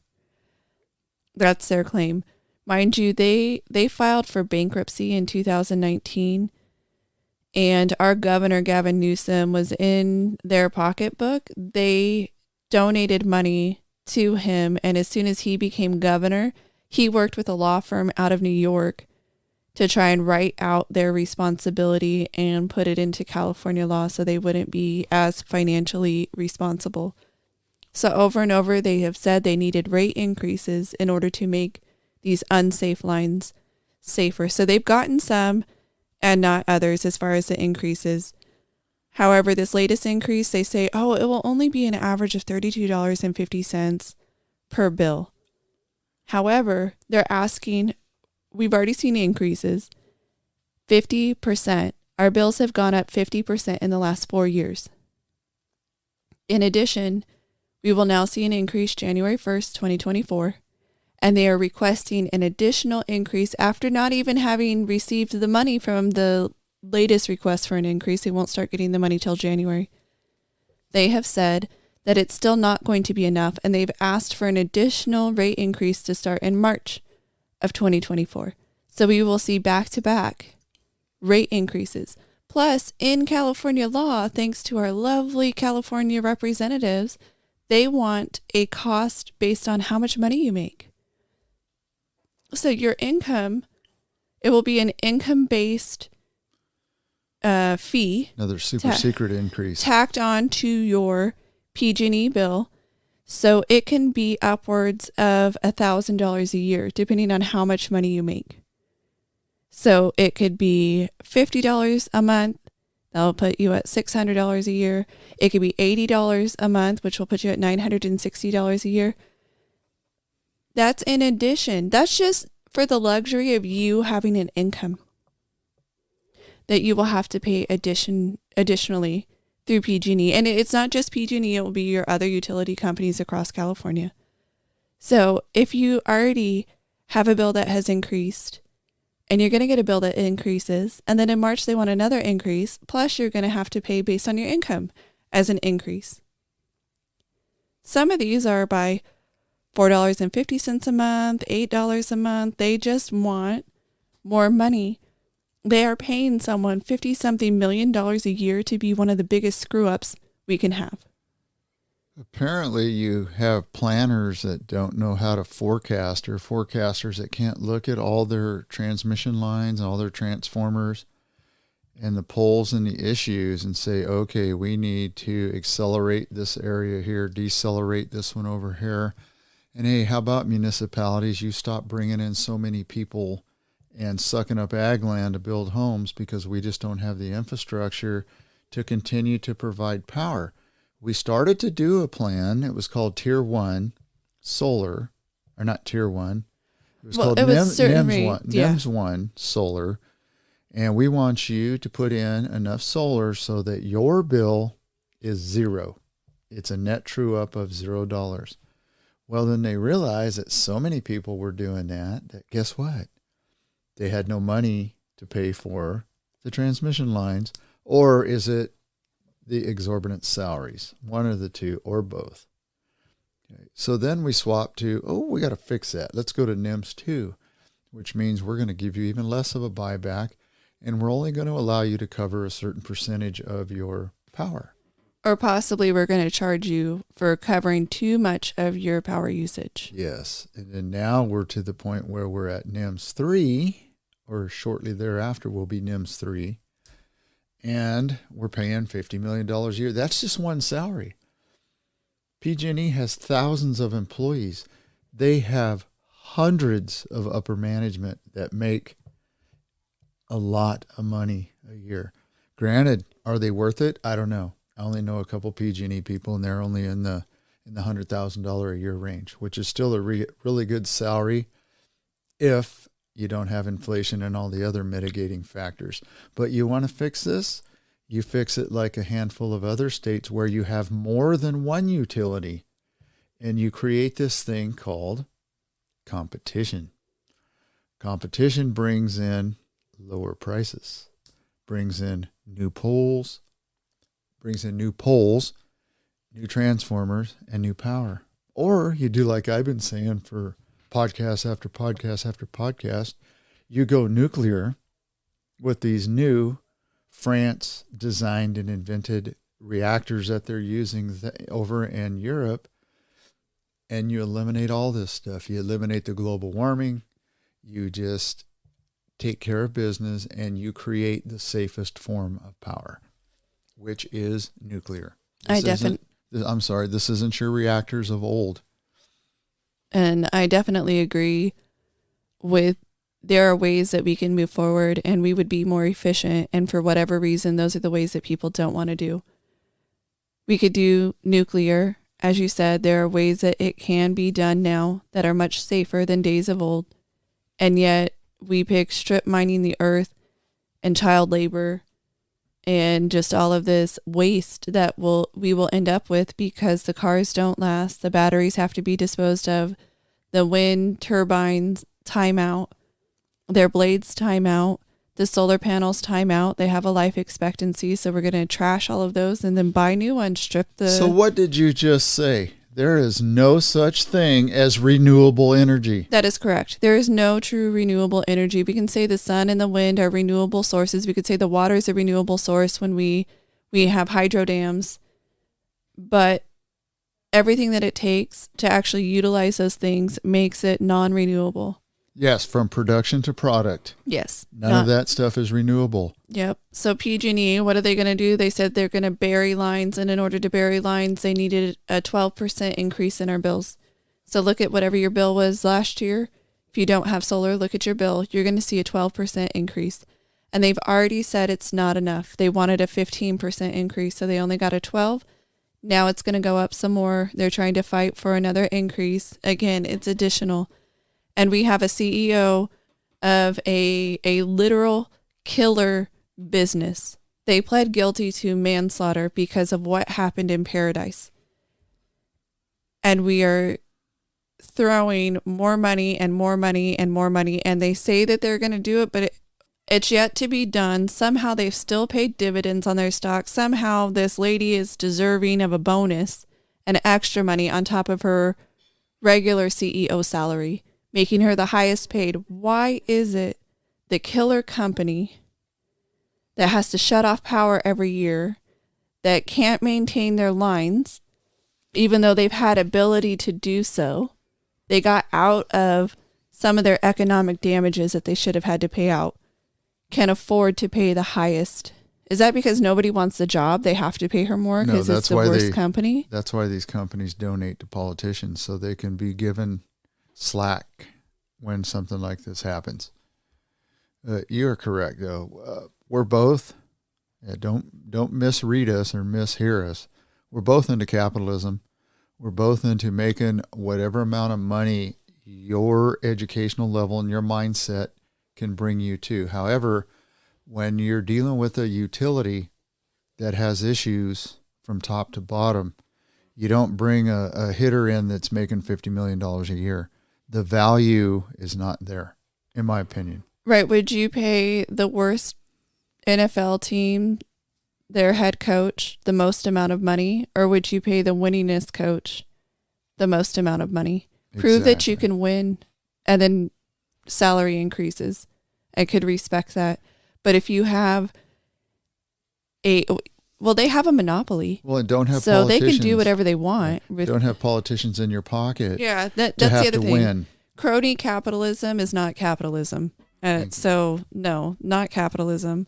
That's their claim. Mind you, they filed for bankruptcy in 2019. And our governor, Gavin Newsom, was in their pocketbook. They donated money to him. And as soon as he became governor, he worked with a law firm out of New York to try and write out their responsibility and put it into California law so they wouldn't be as financially responsible. So over and over, they have said they needed rate increases in order to make these unsafe lines safer. So they've gotten some and not others as far as the increases. However, this latest increase, they say, it will only be an average of $32.50 per bill. However, they're asking, we've already seen increases, 50%. Our bills have gone up 50% in the last 4 years. In addition, we will now see an increase January 1st, 2024. And they are requesting an additional increase after not even having received the money from the latest request for an increase. They won't start getting the money till January. They have said that it's still not going to be enough, and they've asked for an additional rate increase to start in March of 2024. So we will see back-to-back rate increases. Plus, in California law, thanks to our lovely California representatives, they want a cost based on how much money you make. So your income, it will be an income-based fee. Another super secret increase. Tacked on to your PG&E bill. So it can be upwards of $1,000 a year, depending on how much money you make. So it could be $50 a month. That'll put you at $600 a year. It could be $80 a month, which will put you at $960 a year. That's in addition. That's just for the luxury of you having an income. that you will have to pay additionally through PG&E. And it's not just PG&E, it will be your other utility companies across California. So if you already have a bill that has increased and you're going to get a bill that increases, and then in March they want another increase, plus you're going to have to pay based on your income as an increase. Some of these are by $4.50 a month, $8 a month. They just want more money. They are paying someone $50-something million a year to be one of the biggest screw-ups we can have. Apparently you have planners that don't know how to forecast, or forecasters that can't look at all their transmission lines and all their transformers and the poles and the issues and say, okay, we need to accelerate this area here, decelerate this one over here. And hey, how about municipalities? You stop bringing in so many people and sucking up ag land to build homes because we just don't have the infrastructure to continue to provide power. We started to do a plan. It was called Tier 1 Solar, or not Tier 1. It was called NEMS 1 Solar. And we want you to put in enough solar so that your bill is zero. It's a net true up of $0. Well, then they realized that so many people were doing that guess what? They had no money to pay for the transmission lines. Or is it the exorbitant salaries? One of the two, or both. Okay. So then we swapped to, we got to fix that. Let's go to NEMS 2, which means we're going to give you even less of a buyback, and we're only going to allow you to cover a certain percentage of your power. Or possibly we're going to charge you for covering too much of your power usage. Yes. And then now we're to the point where we're at NEMS 3, or shortly thereafter will be NEMS 3. And we're paying $50 million a year. That's just one salary. PG&E has thousands of employees. They have hundreds of upper management that make a lot of money a year. Granted, are they worth it? I don't know. I only know a couple PG&E people, and they're only in the $100,000 a year range, which is still a really good salary if you don't have inflation and all the other mitigating factors. But you want to fix this? You fix it like a handful of other states where you have more than one utility, and you create this thing called competition. Competition brings in lower prices, brings in new poles, new transformers, and new power. Or you do like I've been saying for podcast after podcast after podcast, you go nuclear with these new France designed and invented reactors that they're using over in Europe, and you eliminate all this stuff. You eliminate the global warming. You just take care of business, and you create the safest form of power, which is nuclear. I'm sorry, this isn't your reactors of old. And I definitely agree with there are ways that we can move forward and we would be more efficient. And for whatever reason, those are the ways that people don't want to do. We could do nuclear. As you said, there are ways that it can be done now that are much safer than days of old. And yet we pick strip mining the earth and child labor and just all of this waste that we will end up with because the cars don't last. The batteries have to be disposed of. The wind turbines time out. Their blades time out. The solar panels time out. They have a life expectancy. So we're going to trash all of those and then buy new ones, So what did you just say? There is no such thing as renewable energy. That is correct. There is no true renewable energy. We can say the sun and the wind are renewable sources. We could say the water is a renewable source when we have hydro dams. But everything that it takes to actually utilize those things makes it non-renewable. Yes, from production to product. Yes. None of that stuff is renewable. Yep. So PG&E, what are they going to do? They said they're going to bury lines, and in order to bury lines, they needed a 12% increase in our bills. So look at whatever your bill was last year. If you don't have solar, look at your bill. You're going to see a 12% increase. And they've already said it's not enough. They wanted a 15% increase, so they only got a 12. Now it's going to go up some more. They're trying to fight for another increase. Again, it's additional. And we have a CEO of a literal killer business. They pled guilty to manslaughter because of what happened in Paradise. And we are throwing more money and more money and more money. And they say that they're going to do it, but it's yet to be done. Somehow they've still paid dividends on their stock. Somehow this lady is deserving of a bonus and extra money on top of her regular CEO salary, making her the highest paid. Why is it the killer company that has to shut off power every year, that can't maintain their lines, even though they've had ability to do so, they got out of some of their economic damages that they should have had to pay out, can afford to pay the highest? Is that because nobody wants the job? They have to pay her more because it's the worst company? That's why these companies donate to politicians, so they can be given slack when something like this happens. You are correct, though. We're both, don't misread us or mishear us. We're both into capitalism. We're both into making whatever amount of money your educational level and your mindset can bring you to. However, when you're dealing with a utility that has issues from top to bottom, you don't bring a hitter in that's making $50 million a year. The value is not there, in my opinion. Right. Would you pay the worst NFL team, their head coach, the most amount of money, or would you pay the winningest coach the most amount of money? Prove that you can win, and then salary increases. I could respect that. But if you have they have a monopoly. Well, and don't have so they can do whatever they want. Don't have politicians in your pocket. Yeah, that's the other thing. Win. Crony capitalism is not capitalism. So no, not capitalism.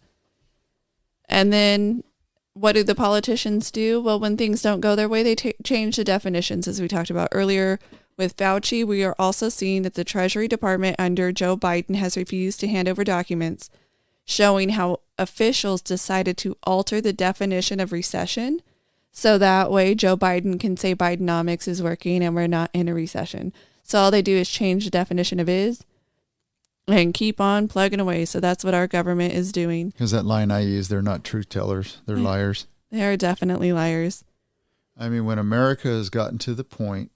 And then what do the politicians do? Well, when things don't go their way, they change the definitions, as we talked about earlier. With Fauci, we are also seeing that the Treasury Department under Joe Biden has refused to hand over documents showing how officials decided to alter the definition of recession. So that way Joe Biden can say Bidenomics is working and we're not in a recession. So all they do is change the definition of is and keep on plugging away. So that's what our government is doing. Because that line I use, they're not truth tellers. They're liars. They are definitely liars. I mean, when America has gotten to the point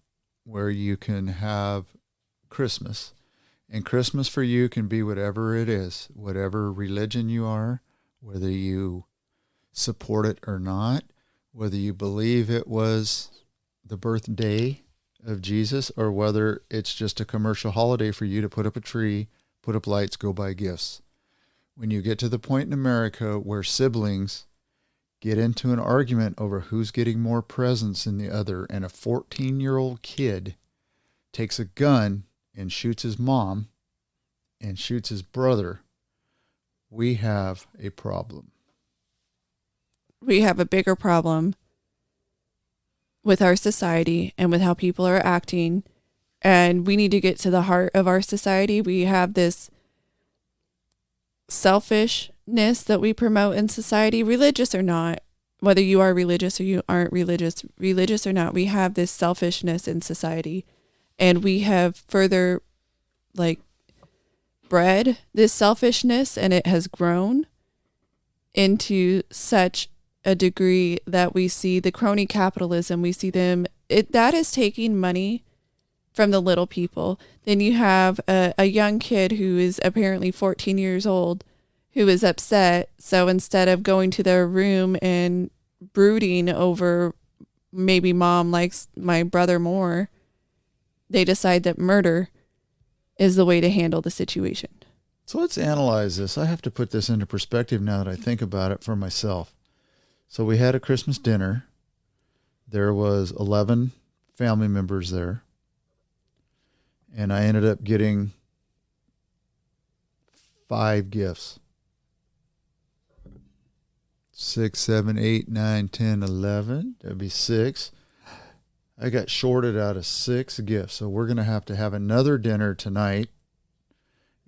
where you can have Christmas, and Christmas for you can be whatever it is, whatever religion you are, whether you support it or not, whether you believe it was the birthday of Jesus or whether it's just a commercial holiday for you to put up a tree, put up lights, go buy gifts. When you get to the point in America where siblings get into an argument over who's getting more presents than the other, and a 14-year-old kid takes a gun and shoots his mom and shoots his brother, we have a problem. We have a bigger problem with our society and with how people are acting. And we need to get to the heart of our society. We have this selfishness that we promote in society, religious or not, whether you are religious or you aren't religious or not, we have this selfishness in society. And we have further bred this selfishness, and it has grown into such a degree that we see the crony capitalism. We see that is taking money from the little people. Then you have a young kid who is apparently 14 years old who is upset. So instead of going to their room and brooding over maybe mom likes my brother more, they decide that murder is the way to handle the situation. So let's analyze this. I have to put this into perspective now that I think about it for myself. So we had a Christmas dinner. There was 11 family members there. And I ended up getting 5 gifts. 6, 7, 8, 9, 10, 11. That'd be 6. I got shorted out of 6 gifts. So we're going to have another dinner tonight.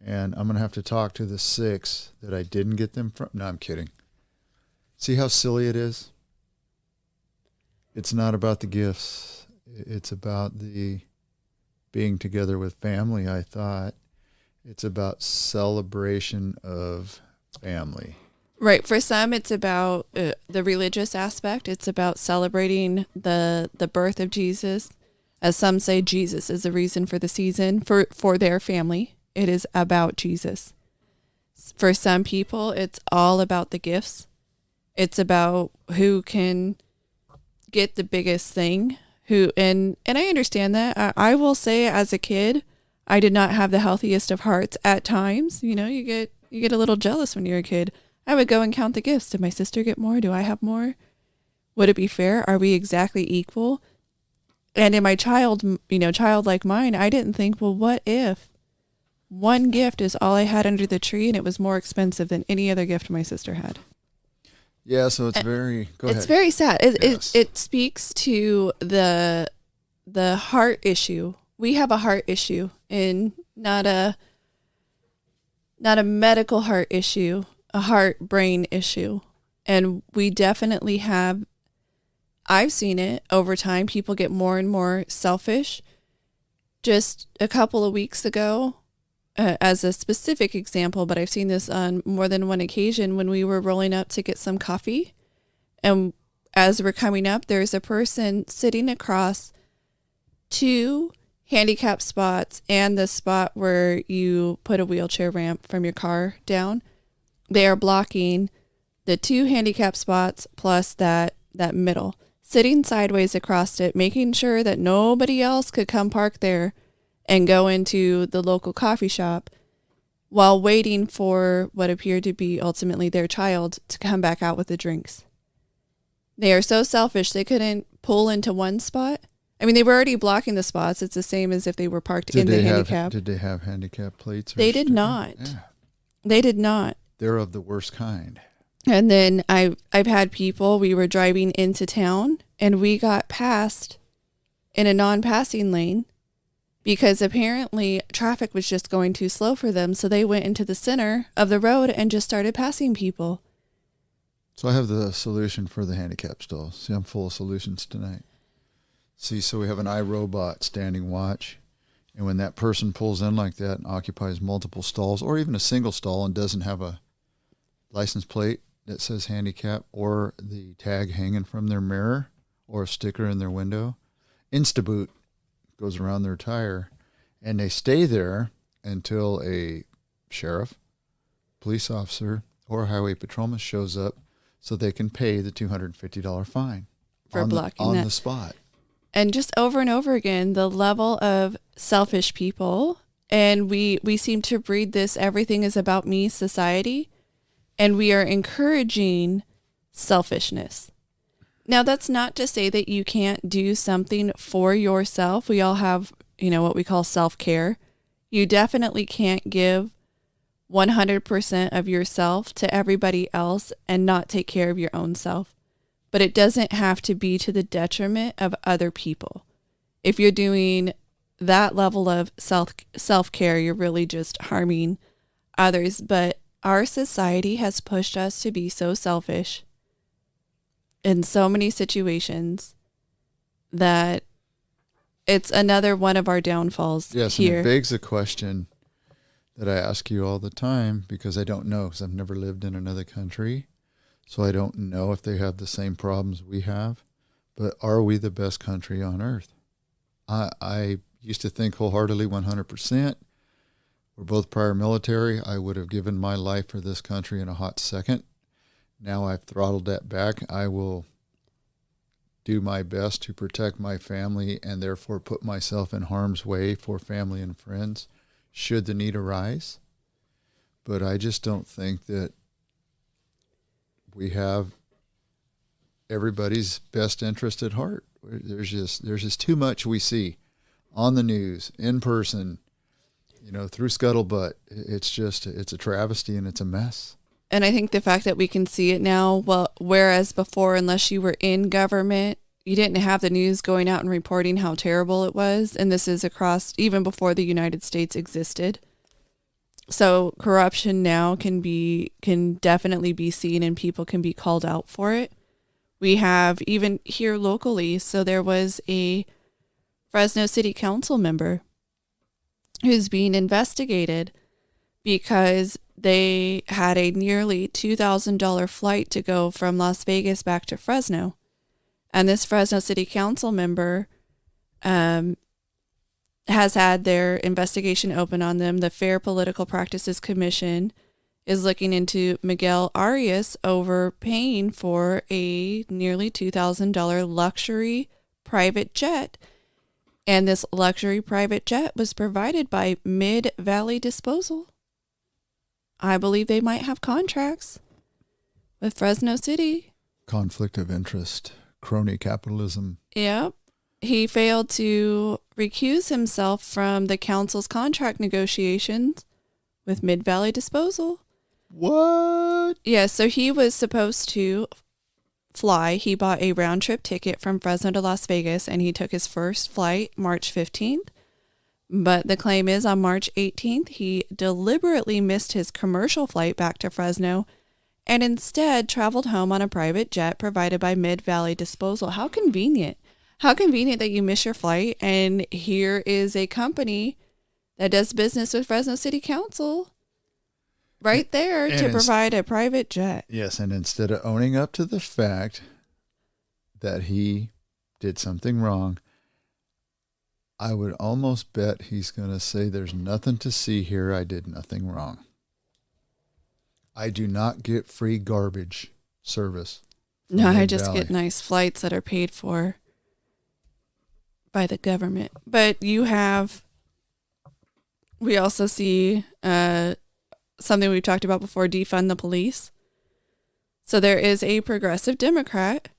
And I'm going to have to talk to the 6 that I didn't get them from. No, I'm kidding. See how silly it is? It's not about the gifts. It's about the being together with family, I thought. It's about celebration of family. Right. For some, it's about the religious aspect. It's about celebrating the birth of Jesus. As some say, Jesus is the reason for the season. For their family, it is about Jesus. For some people, it's all about the gifts. It's about who can get the biggest thing. And I understand that. I will say, as a kid, I did not have the healthiest of hearts at times. You know, you get a little jealous when you're a kid. I would go and count the gifts. Did my sister get more? Do I have more? Would it be fair? Are we exactly equal? And in my childlike mind, I didn't think, well, what if one gift is all I had under the tree and it was more expensive than any other gift my sister had? Yeah, so it's go ahead. It's very sad. Yes. It speaks to the heart issue. We have a heart issue, and not a medical heart issue, a heart brain issue. And we definitely have, I've seen it over time. People get more and more selfish. Just a couple of weeks ago, as a specific example, but I've seen this on more than one occasion, when we were rolling up to get some coffee. And as we're coming up, there's a person sitting across two handicap spots and the spot where you put a wheelchair ramp from your car down. They are blocking the two handicap spots plus that middle, sitting sideways across it, making sure that nobody else could come park there and go into the local coffee shop while waiting for what appeared to be ultimately their child to come back out with the drinks. They are so selfish, they couldn't pull into one spot. I mean, they were already blocking the spots. It's the same as if they were parked in the handicap. Did they have handicap plates? They did not. Yeah. They did not. They're of the worst kind. And then I've had people, we were driving into town and we got passed in a non-passing lane because apparently traffic was just going too slow for them. So they went into the center of the road and just started passing people. So I have the solution for the handicap stall. See, I'm full of solutions tonight. See, so we have an iRobot standing watch. And when that person pulls in like that and occupies multiple stalls or even a single stall and doesn't have a license plate that says handicap or the tag hanging from their mirror or a sticker in their window, Instaboot goes around their tire, and they stay there until a sheriff, police officer, or a highway patrolman shows up so they can pay the $250 fine for blocking on the spot. And just over and over again, the level of selfish people, and we seem to breed this everything is about me society, and we are encouraging selfishness. Now, that's not to say that you can't do something for yourself. We all have, what we call self-care. You definitely can't give 100% of yourself to everybody else and not take care of your own self. But it doesn't have to be to the detriment of other people. If you're doing that level of self-care, you're really just harming others. But our society has pushed us to be so selfish in so many situations that it's another one of our downfalls here. Yes, and it begs a question that I ask you all the time because I don't know, because I've never lived in another country. So I don't know if they have the same problems we have. But are we the best country on earth? I used to think wholeheartedly 100%. We're both prior military. I would have given my life for this country in a hot second. Now I've throttled that back. I will do my best to protect my family and therefore put myself in harm's way for family and friends should the need arise. But I just don't think that we have everybody's best interest at heart. There's just too much we see on the news, in person, through scuttlebutt. It's a travesty and it's a mess. And I think the fact that we can see it now, well, whereas before, unless you were in government, you didn't have the news going out and reporting how terrible it was. And this is across, even before the United States existed. So corruption now can definitely be seen and people can be called out for it. We have even here locally. So there was a Fresno City Council member who's being investigated because they had a nearly $2,000 flight to go from Las Vegas back to Fresno. And this Fresno City Council member has had their investigation open on them. The Fair Political Practices Commission is looking into Miguel Arias over paying for a nearly $2,000 luxury private jet. And this luxury private jet was provided by Mid-Valley Disposal. I believe they might have contracts with Fresno City. Conflict of interest, crony capitalism. Yep. He failed to recuse himself from the council's contract negotiations with Mid-Valley Disposal. What? Yeah, so he was supposed to fly. He bought a round-trip ticket from Fresno to Las Vegas, and he took his first flight March 15th. But the claim is on March 18th, he deliberately missed his commercial flight back to Fresno and instead traveled home on a private jet provided by Mid-Valley Disposal. How convenient. How convenient that you miss your flight, and here is a company that does business with Fresno City Council right there And to provide a private jet. Yes, and instead of owning up to the fact that he did something wrong, I would almost bet he's going to say, there's nothing to see here. I did nothing wrong. I do not get free garbage service. No, I just get nice flights that are paid for by the government. But we also see something we've talked about before, defund the police. So there is a progressive Democrat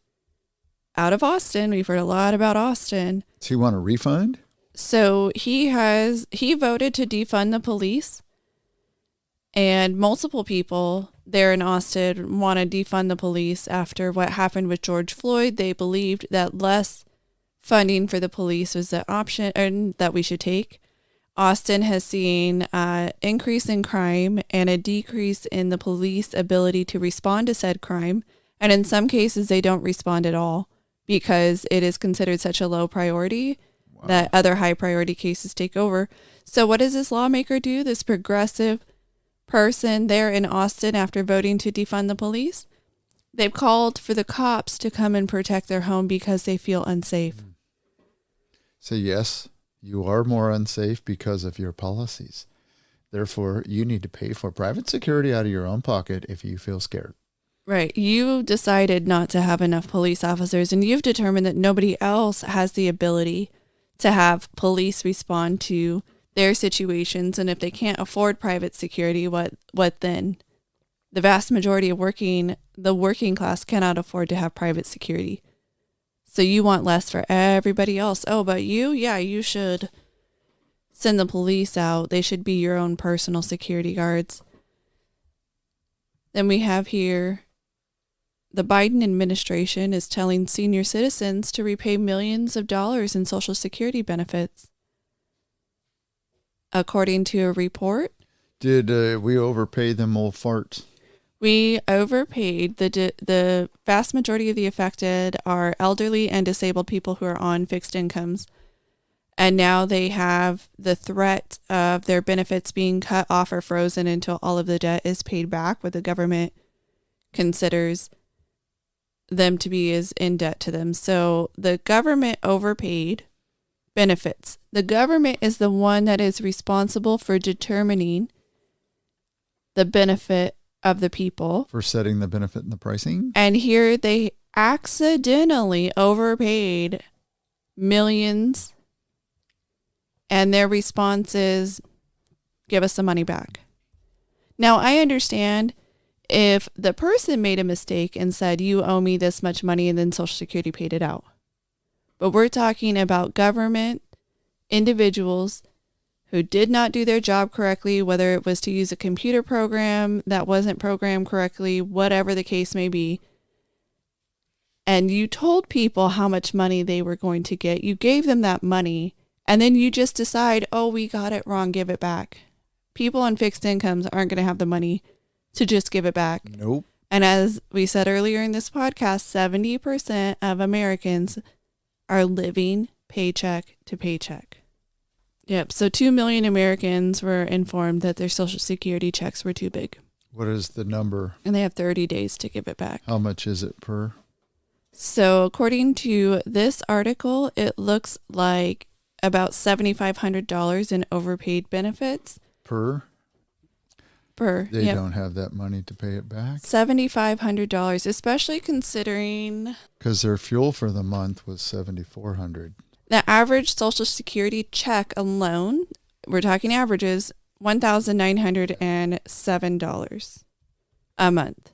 out of Austin. We've heard a lot about Austin. Does he want a refund? So he voted to defund the police, and multiple people there in Austin want to defund the police after what happened with George Floyd. They believed that less funding for the police was the option and that we should take. Austin has seen an increase in crime and a decrease in the police ability to respond to said crime. And in some cases, they don't respond at all because it is considered such a low priority that other high priority cases take over. So what does this lawmaker do? This progressive person there in Austin, after voting to defund the police, they've called for the cops to come and protect their home because they feel unsafe. So yes, you are more unsafe because of your policies. Therefore, you need to pay for private security out of your own pocket if you feel scared. Right. You decided not to have enough police officers, and you've determined that nobody else has the ability to have police respond to their situations. And if they can't afford private security, what then? The vast majority of the working class cannot afford to have private security. So you want less for everybody else. Oh, but you should send the police out. They should be your own personal security guards. Then we have here, the Biden administration is telling senior citizens to repay millions of dollars in Social Security benefits. According to a report. Did we overpay them old farts? We overpaid. The vast majority of the affected are elderly and disabled people who are on fixed incomes. And now they have the threat of their benefits being cut off or frozen until all of the debt is paid back, what the government considers them to be is in debt to them. So the government overpaid benefits. The government is the one that is responsible for determining the benefit of the people. For setting the benefit and the pricing. And here they accidentally overpaid millions, and their response is, give us the money back. Now, I understand if the person made a mistake and said, you owe me this much money, and then Social Security paid it out. But we're talking about government individuals who did not do their job correctly, whether it was to use a computer program that wasn't programmed correctly, whatever the case may be. And you told people how much money they were going to get. You gave them that money, and then you just decide, oh, we got it wrong, give it back. People on fixed incomes aren't going to have the money to just give it back. Nope. And as we said earlier in this podcast, 70% of Americans are living paycheck to paycheck. Yep. So 2 million Americans were informed that their Social Security checks were too big. What is the number? And they have 30 days to give it back. How much is it per? So according to this article, it looks like about $7,500 in overpaid benefits. Per? They don't have that money to pay it back? $7,500, especially considering... Because their fuel for the month was $7,400. The average Social Security check alone, we're talking averages, $1,907 a month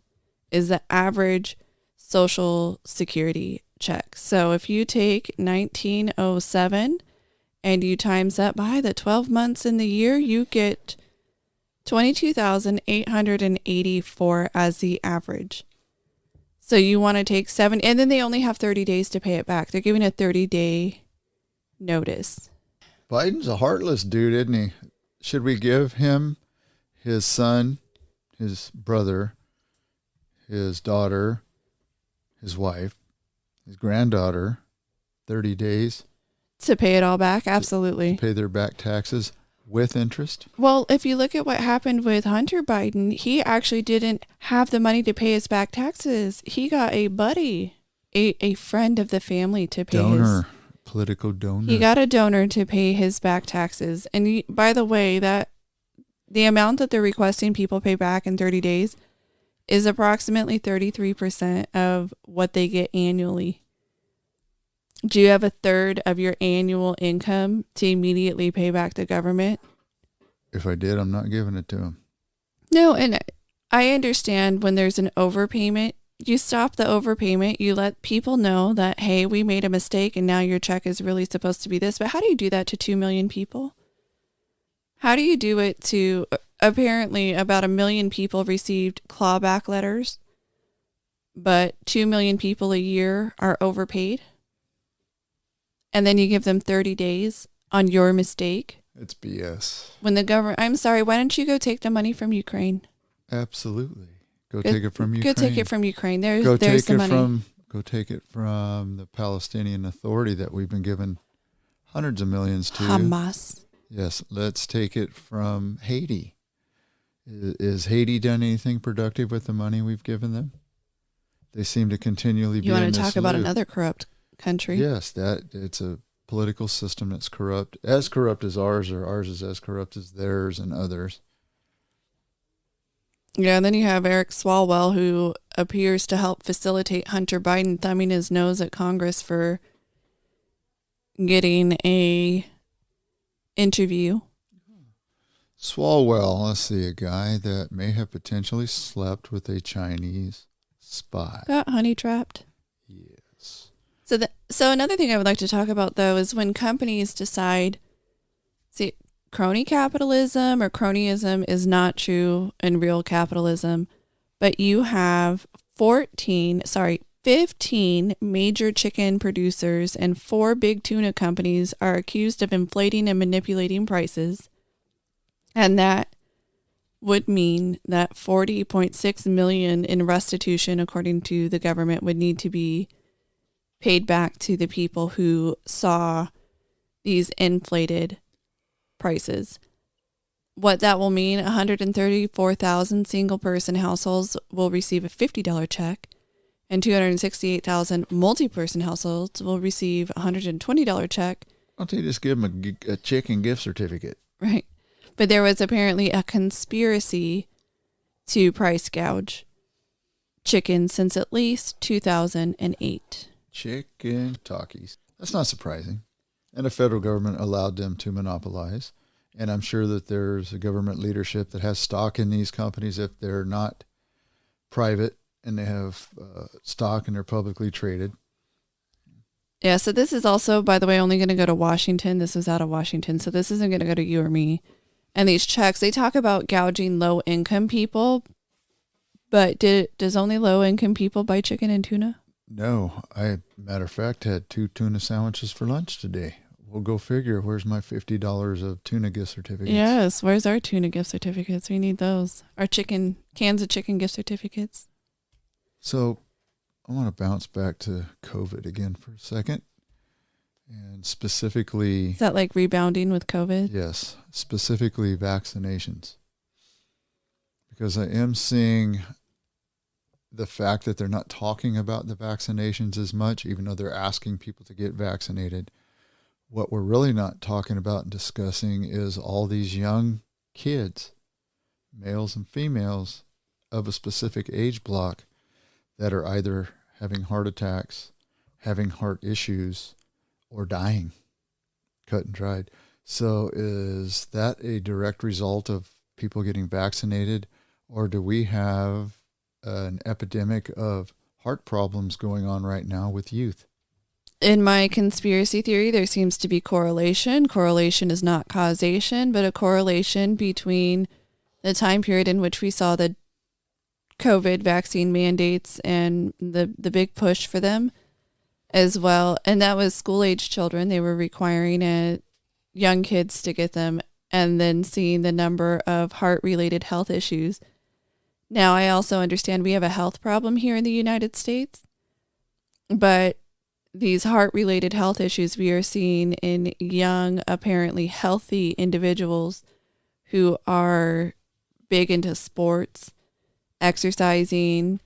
is the average Social Security check. So if you take 1907 and you times that by the 12 months in the year, you get 22,884 as the average. So you want to take 7, and then they only have 30 days to pay it back. They're giving a 30-day notice. Biden's a heartless dude, isn't he? Should we give him, his son, his brother, his daughter, his wife, his granddaughter, 30 days? To pay it all back? Absolutely. To pay their back taxes with interest? Well, if you look at what happened with Hunter Biden, he actually didn't have the money to pay his back taxes. He got a buddy, a friend of the family to pay donor. Political donor. He got a donor to pay his back taxes. And by the way, that the amount that they're requesting people pay back in 30 days is approximately 33% of what they get annually. Do you have a third of your annual income to immediately pay back the government? If I did, I'm not giving it to him. No, and I understand when there's an overpayment, you stop the overpayment, you let people know that, hey, we made a mistake and now your check is really supposed to be this. But how do you do that to 2 million people? How do you do it to, apparently about 1 million people received clawback letters, but 2 million people a year are overpaid? And then you give them 30 days on your mistake? It's BS. When the government, I'm sorry, why don't you go take the money from Ukraine? Absolutely. Go take it from Ukraine. Go take it from Ukraine. There's the money. Go take it from the Palestinian Authority that we've been given hundreds of millions to. Hamas. Yes, let's take it from Haiti. Is Haiti done anything productive with the money we've given them? They seem to continually be in this loop. You want to talk about another corrupt country? Yes, it's a political system that's corrupt as ours, or ours is as corrupt as theirs and others. Yeah, and then you have Eric Swalwell, who appears to help facilitate Hunter Biden thumbing his nose at Congress for getting a interview. Swalwell, let's see, a guy that may have potentially slept with a Chinese spy. Got honey trapped. Yes. So another thing I would like to talk about, though, is when companies decide, see, crony capitalism or cronyism is not true in real capitalism, but you have 15 major chicken producers and 4 big tuna companies are accused of inflating and manipulating prices. And that would mean that $40.6 million in restitution, according to the government, would need to be paid back to the people who saw these inflated prices. What that will mean, 134,000 single-person households will receive a $50 check, and 268,000 multi-person households will receive a $120 check. Why don't they just give them a chicken gift certificate? Right. But there was apparently a conspiracy to price gouge chicken since at least 2008. Chicken talkies. That's not surprising. And the federal government allowed them to monopolize. And I'm sure that there's a government leadership that has stock in these companies if they're not private and they have stock and they're publicly traded. Yeah, so this is also, by the way, only going to go to Washington. This was out of Washington, so this isn't going to go to you or me. And these checks, they talk about gouging low-income people, but does only low-income people buy chicken and tuna? No, matter of fact, had 2 tuna sandwiches for lunch today. We'll go figure. Where's my $50 of tuna gift certificates? Yes, where's our tuna gift certificates? We need those. Our cans of chicken gift certificates. So I want to bounce back to COVID again for a second. And specifically, Is that like rebounding with COVID? yes, specifically vaccinations. Because I am seeing the fact that they're not talking about the vaccinations as much, even though they're asking people to get vaccinated. What we're really not talking about and discussing is all these young kids, males and females of a specific age block, that are either having heart attacks, having heart issues, or dying, cut and dried. So is that a direct result of people getting vaccinated, or do we have an epidemic of heart problems going on right now with youth? In my conspiracy theory, there seems to be correlation. Correlation is not causation, but a correlation between the time period in which we saw the COVID vaccine mandates and the big push for them as well. And that was school-age children. They were requiring young kids to get them, and then seeing the number of heart-related health issues. Now, I also understand we have a health problem here in the United States, but these heart-related health issues we are seeing in young, apparently healthy individuals who are big into sports, exercising,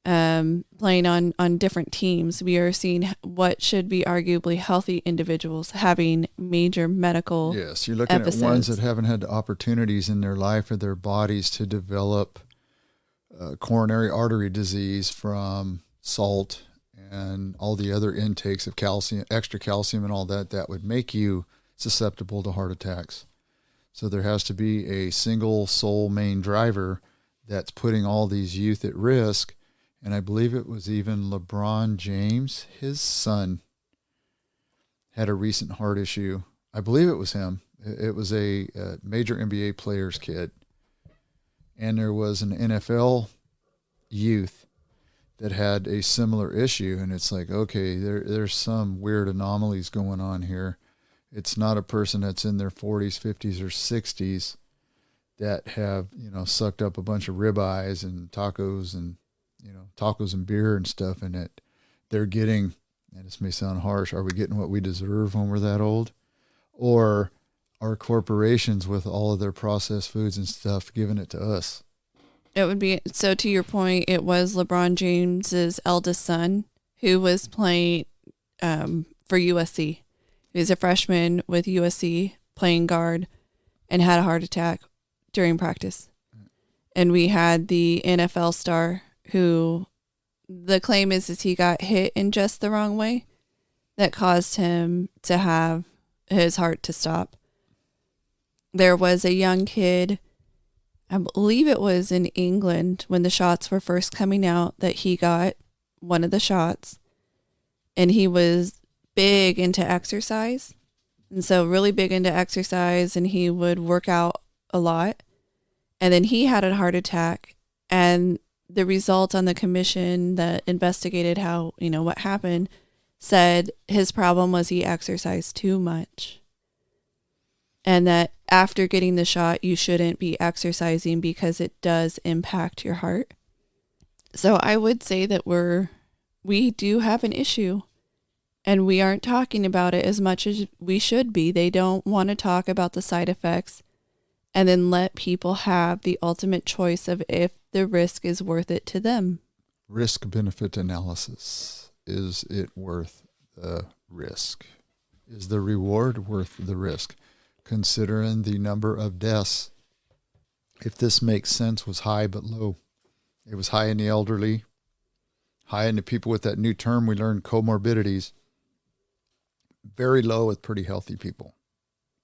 playing on different teams. We are seeing what should be arguably healthy individuals having major medical Yes, you're looking episodes. at ones that haven't had the opportunities in their life or their bodies to develop coronary artery disease from salt and all the other intakes of calcium, extra calcium and all that, that would make you susceptible to heart attacks. So there has to be a single sole main driver that's putting all these youth at risk. And I believe it was even LeBron James, his son, had a recent heart issue. I believe it was him. It was a major NBA player's kid. And there was an NFL youth that had a similar issue. And it's like, okay, there's some weird anomalies going on here. It's not a person that's in their 40s, 50s, or 60s that have, sucked up a bunch of ribeyes and tacos and, tacos and beer and stuff, and that they're getting, and this may sound harsh, are we getting what we deserve when we're that old? Or are corporations with all of their processed foods and stuff giving it to us? It would be, so to your point, it was LeBron James's eldest son who was playing for USC. He was a freshman with USC playing guard and had a heart attack during practice. And we had the NFL star who the claim is he got hit in just the wrong way that caused him to have his heart to stop. There was a young kid, I believe it was in England when the shots were first coming out, that he got one of the shots, and he was big into exercise. And so really big into exercise, and he would work out a lot. And then he had a heart attack, and the result on the commission that investigated how, what happened, said his problem was he exercised too much. And that after getting the shot, you shouldn't be exercising because it does impact your heart. So I would say that we do have an issue, and we aren't talking about it as much as we should be. They don't want to talk about the side effects and then let people have the ultimate choice of if the risk is worth it to them. Risk-benefit analysis. Is it worth the risk? Is the reward worth the risk? Considering the number of deaths, if this makes sense, was high but low. It was high in the elderly, high in the people with that new term we learned, comorbidities, very low with pretty healthy people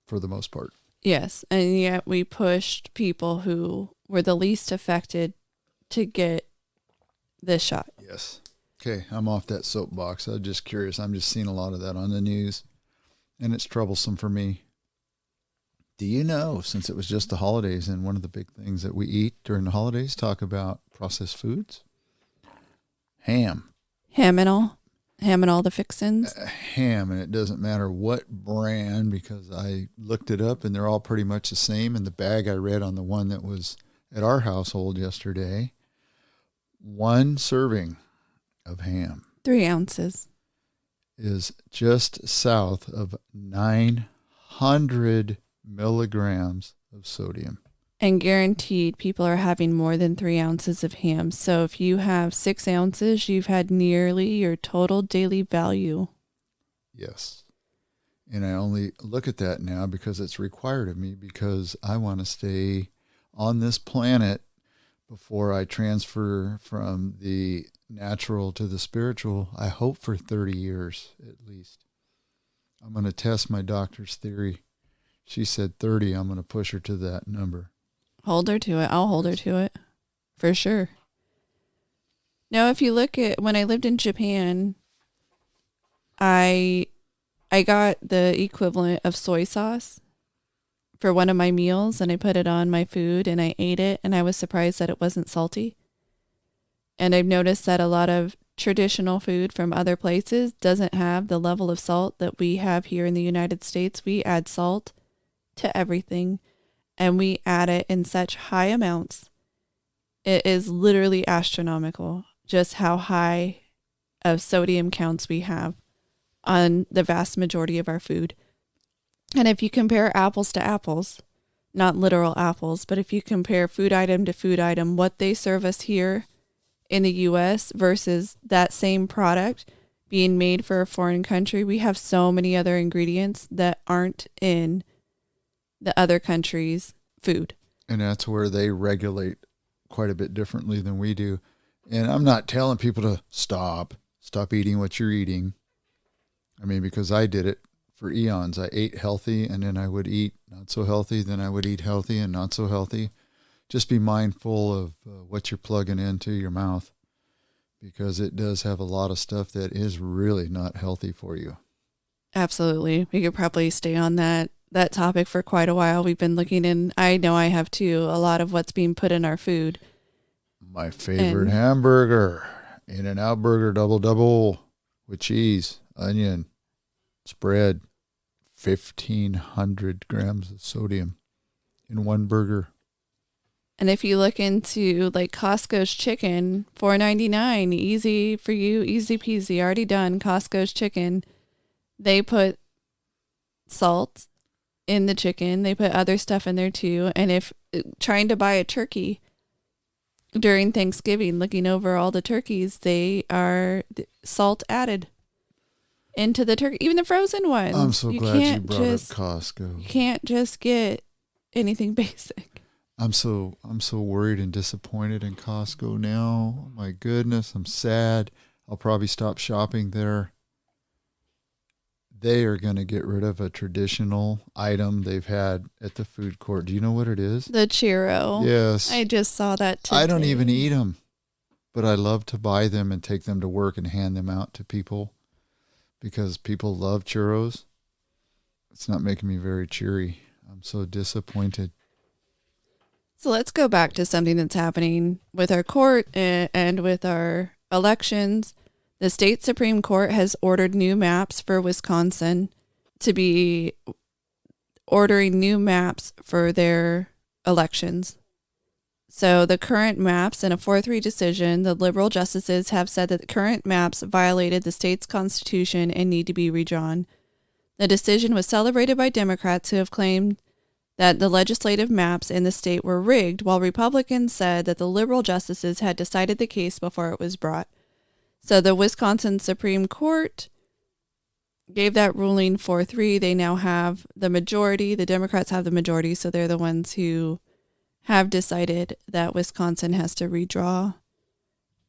for the most part. Yes, and yet we pushed people who were the least affected to get this shot. Yes. Okay, I'm off that soapbox. I'm just curious. I'm just seeing a lot of that on the news, and it's troublesome for me. Do you know, since it was just the holidays, and one of the big things that we eat during the holidays, talk about processed foods? Ham. Ham and all the fixins. Ham, and it doesn't matter what brand, because I looked it up and they're all pretty much the same. And the bag I read on the one that was at our household yesterday, 1 serving of ham. 3 ounces. is just south of 900 milligrams of sodium. And guaranteed people are having more than 3 ounces of ham. So if you have 6 ounces, you've had nearly your total daily value. Yes. And I only look at that now because it's required of me, because I want to stay on this planet before I transfer from the natural to the spiritual. I hope for 30 years at least. I'm going to test my doctor's theory. She said 30. I'm going to push her to that number. Hold her to it. I'll hold her to it. For sure. Now, if you look at when I lived in Japan, I got the equivalent of soy sauce for one of my meals, and I put it on my food and I ate it, and I was surprised that it wasn't salty. And I've noticed that a lot of traditional food from other places doesn't have the level of salt that we have here in the United States. We add salt to everything, and we add it in such high amounts. It is literally astronomical just how high of sodium counts we have on the vast majority of our food. And if you compare apples to apples, not literal apples, but if you compare food item to food item, what they serve us here in the U.S. versus that same product being made for a foreign country, we have so many other ingredients that aren't in the other country's food. And that's where they regulate quite a bit differently than we do. And I'm not telling people to stop eating what you're eating. I mean, because I did it for eons. I ate healthy, and then I would eat not so healthy, then I would eat healthy and not so healthy. Just be mindful of what you're plugging into your mouth, because it does have a lot of stuff that is really not healthy for you. Absolutely. We could probably stay on that topic for quite a while. We've been looking in, I know I have too, a lot of what's being put in our food. My favorite hamburger, In-N-Out Burger double with cheese, onion, spread, 1,500 grams of sodium in one burger. And if you look into like Costco's chicken, $4.99, easy for you, easy peasy, already done. Costco's chicken, they put salt in the chicken. They put other stuff in there too. And if trying to buy a turkey during Thanksgiving, looking over all the turkeys, they are salt added into the turkey, even the frozen ones. I'm so glad you brought up Costco. You can't just get anything basic. I'm so worried and disappointed in Costco now. Oh my goodness, I'm sad. I'll probably stop shopping there. They are going to get rid of a traditional item they've had at the food court. Do you know what it is? The churro. Yes. I just saw that today. I don't even eat them, but I love to buy them and take them to work and hand them out to people because people love churros. It's not making me very cheery. I'm so disappointed. So let's go back to something that's happening with our court and with our elections. The state Supreme Court has ordered new maps for Wisconsin to be ordering new maps for their elections. So the current maps, in a 4-3 decision, the liberal justices have said that the current maps violated the state's constitution and need to be redrawn. The decision was celebrated by Democrats who have claimed that the legislative maps in the state were rigged, while Republicans said that the liberal justices had decided the case before it was brought. So the Wisconsin Supreme Court gave that ruling 4-3. They now have the majority. The Democrats have the majority, so they're the ones who have decided that Wisconsin has to redraw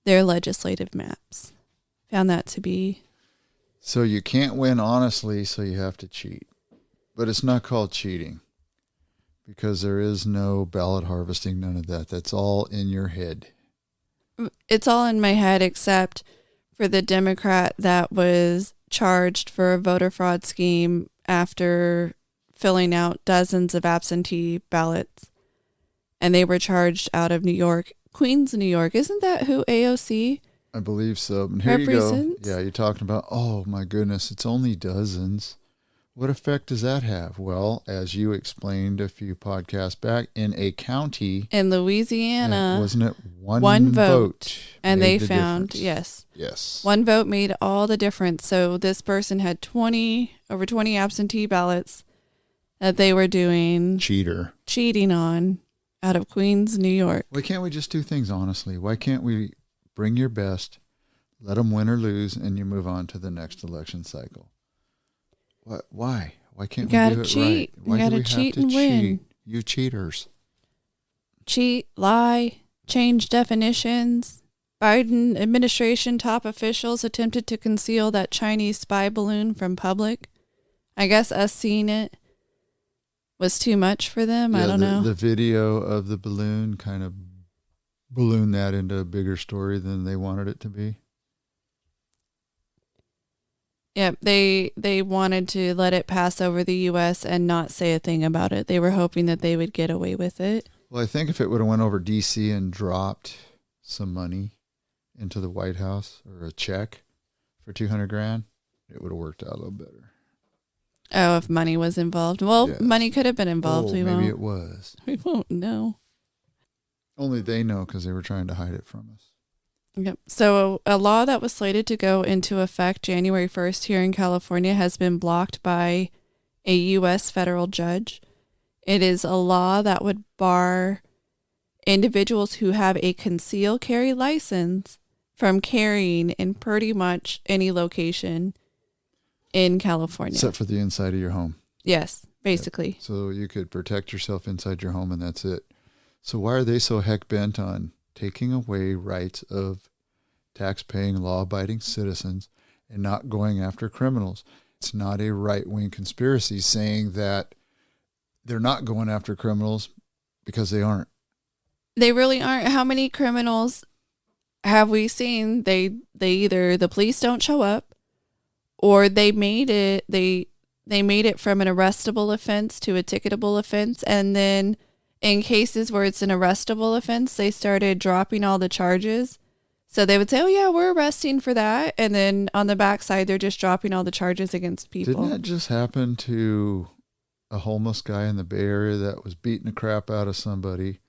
their legislative maps. Found that to be... So you can't win honestly, so you have to cheat. But it's not called cheating. Because there is no ballot harvesting, none of that. That's all in your head. It's all in my head except for the Democrat that was charged for a voter fraud scheme after filling out dozens of absentee ballots. And they were charged out of New York, Queens, New York. Isn't that who AOC? I believe so. And here you go. Yeah, you're talking about, oh my goodness, it's only dozens. What effect does that have? Well, as you explained a few podcasts back, in a county In Louisiana, wasn't it one vote, and they made the found, difference? yes, one vote made all the difference. So this person had over 20 absentee ballots that they were cheating on out of Queens, New York. Why can't we just do things honestly? Why can't we bring your best, let them win or lose, and you move on to the next election cycle? What? Why? Why can't we do it cheat. right? Why you do we gotta cheat have to and cheat? win. You cheaters. Cheat, lie, change definitions. Biden administration top officials attempted to conceal that Chinese spy balloon from public. I guess us seeing it was too much for them. I don't know. The video of the balloon kind of ballooned that into a bigger story than they wanted it to be. Yep, they wanted to let it pass over the U.S. and not say a thing about it. They were hoping that they would get away with it. Well, I think if it would have went over D.C. and dropped some money into the White House or a check for $200,000, it would have worked out a little better. Oh, if money was involved. Well, yes. Money could have been involved. Maybe it was. We won't know. Only they know because they were trying to hide it from us. Yep. So a law that was slated to go into effect January 1st here in California has been blocked by a U.S. federal judge. It is a law that would bar individuals who have a concealed carry license from carrying in pretty much any location in California. Except for the inside of your home. Yes, basically. Yep. So you could protect yourself inside your home and that's it. So why are they so heck bent on taking away rights of tax-paying, law-abiding citizens and not going after criminals? It's not a right-wing conspiracy saying that they're not going after criminals because they aren't. They really aren't. How many criminals have we seen? They either the police don't show up, or they made it from an arrestable offense to a ticketable offense, and then in cases where it's an arrestable offense, they started dropping all the charges. So they would say, oh, yeah, we're arresting for that. And then on the backside, they're just dropping all the charges against people. Didn't that just happen to a homeless guy in the Bay Area that was beating the crap out of somebody?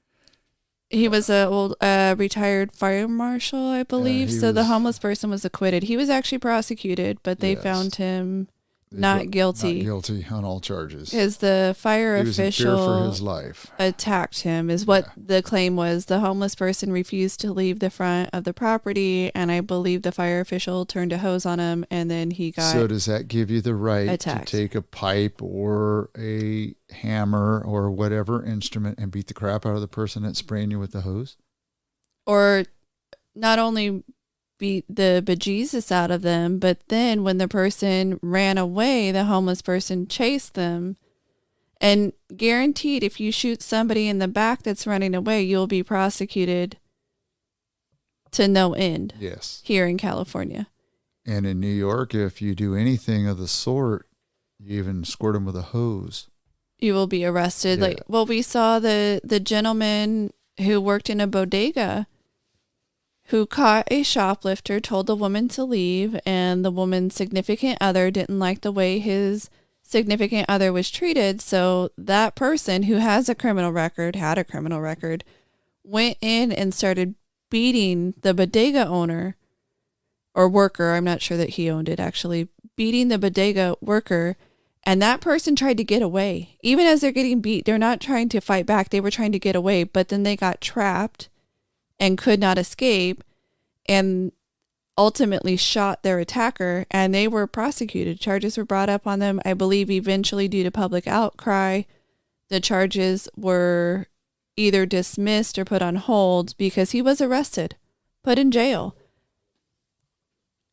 He was an old retired fire marshal, I believe. So the homeless person was acquitted. He was actually prosecuted, but they found him not guilty. Not guilty on all charges. Because the fire official was in fear for his life. Attacked him is what the claim was. The homeless person refused to leave the front of the property, and I believe the fire official turned a hose on him, and then he got So does that give you the right attacked. To take a pipe or a hammer or whatever instrument and beat the crap out of the person that's spraying you with the hose? Or not only beat the bejesus out of them, but then when the person ran away, the homeless person chased them. And guaranteed, if you shoot somebody in the back that's running away, you'll be prosecuted to no end. Yes. Here in California. And in New York, if you do anything of the sort, you even squirt them with a hose, you will be arrested. Yeah. We saw the gentleman who worked in a bodega who caught a shoplifter, told the woman to leave, and the woman's significant other didn't like the way his significant other was treated. So that person who had a criminal record, went in and started beating the bodega owner or worker. I'm not sure that he owned it, actually, beating the bodega worker. And that person tried to get away. Even as they're getting beat, they're not trying to fight back. They were trying to get away, but then they got trapped and could not escape and ultimately shot their attacker, and they were prosecuted. Charges were brought up on them. I believe eventually, due to public outcry, the charges were either dismissed or put on hold because he was arrested, put in jail.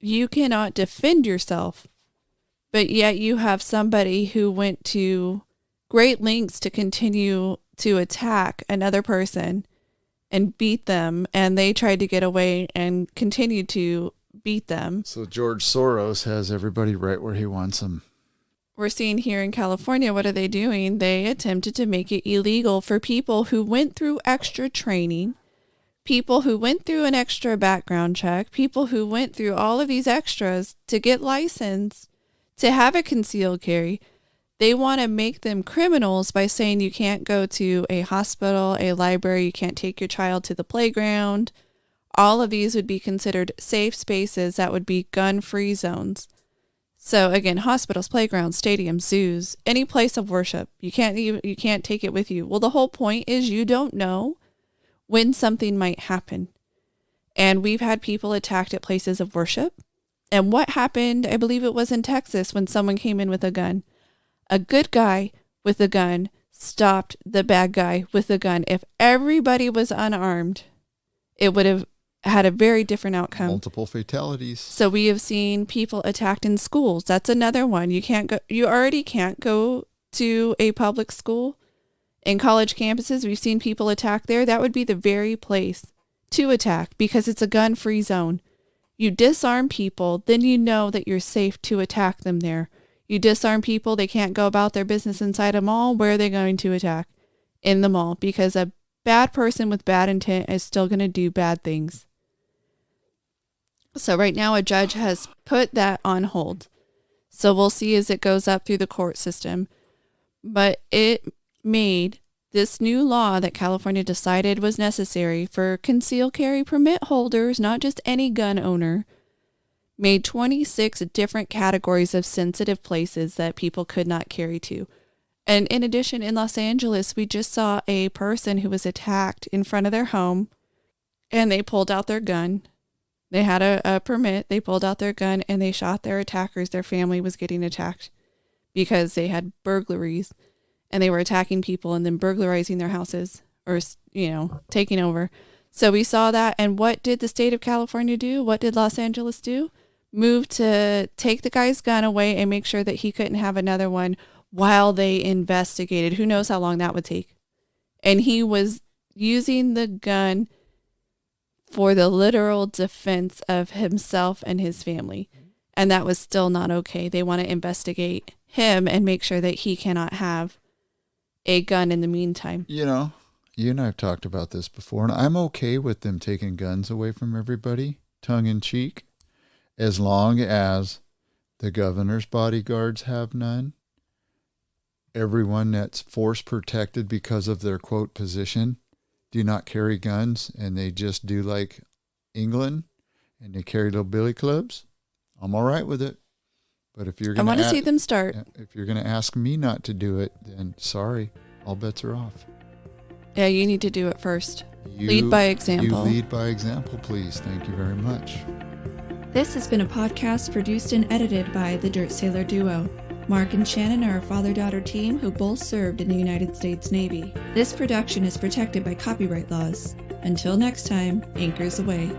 You cannot defend yourself, but yet you have somebody who went to great lengths to continue to attack another person and beat them, and they tried to get away and continued to beat them. So George Soros has everybody right where he wants them. We're seeing here in California, what are they doing? They attempted to make it illegal for people who went through extra training, people who went through an extra background check, people who went through all of these extras to get licensed, to have a concealed carry. They want to make them criminals by saying you can't go to a hospital, a library, you can't take your child to the playground. All of these would be considered safe spaces that would be gun-free zones. So again, hospitals, playgrounds, stadiums, zoos, any place of worship, you can't take it with you. Well, the whole point is you don't know when something might happen. And we've had people attacked at places of worship. And what happened, I believe it was in Texas, when someone came in with a gun. A good guy with a gun stopped the bad guy with a gun. If everybody was unarmed, it would have had a very different outcome. Multiple fatalities. So we have seen people attacked in schools. That's another one. You already can't go to a public school. In college campuses, we've seen people attack there. That would be the very place to attack because it's a gun-free zone. You disarm people, then you know that you're safe to attack them there. You disarm people, they can't go about their business inside a mall. Where are they going to attack? In the mall, because a bad person with bad intent is still going to do bad things. So right now a judge has put that on hold. So we'll see as it goes up through the court system. But it made this new law that California decided was necessary for concealed carry permit holders, not just any gun owner, made 26 different categories of sensitive places that people could not carry to. And in addition, in Los Angeles, we just saw a person who was attacked in front of their home, and they pulled out their gun. They had a permit, they pulled out their gun, and they shot their attackers. Their family was getting attacked because they had burglaries, and they were attacking people and then burglarizing their houses or, taking over. So we saw that. And what did the state of California do? What did Los Angeles do? Move to take the guy's gun away and make sure that he couldn't have another one while they investigated. Who knows how long that would take? And he was using the gun for the literal defense of himself and his family. And that was still not okay. They want to investigate him and make sure that he cannot have a gun in the meantime. You and I have talked about this before, and I'm okay with them taking guns away from everybody, tongue in cheek, as long as the governor's bodyguards have none. Everyone that's force protected because of their, quote, position, do not carry guns, and they just do like England, and they carry little billy clubs. I'm all right with it. But if you're going I want to see them start. If you're going to ask me not to do it, then sorry, all bets are off. Yeah, you need to do it first. Lead by example. You lead by example, please. Thank you very much. This has been a podcast produced and edited by the Dirt Sailor Duo. Mark and Shannon are a father-daughter team who both served in the United States Navy. This production is protected by copyright laws. Until next time, anchors away.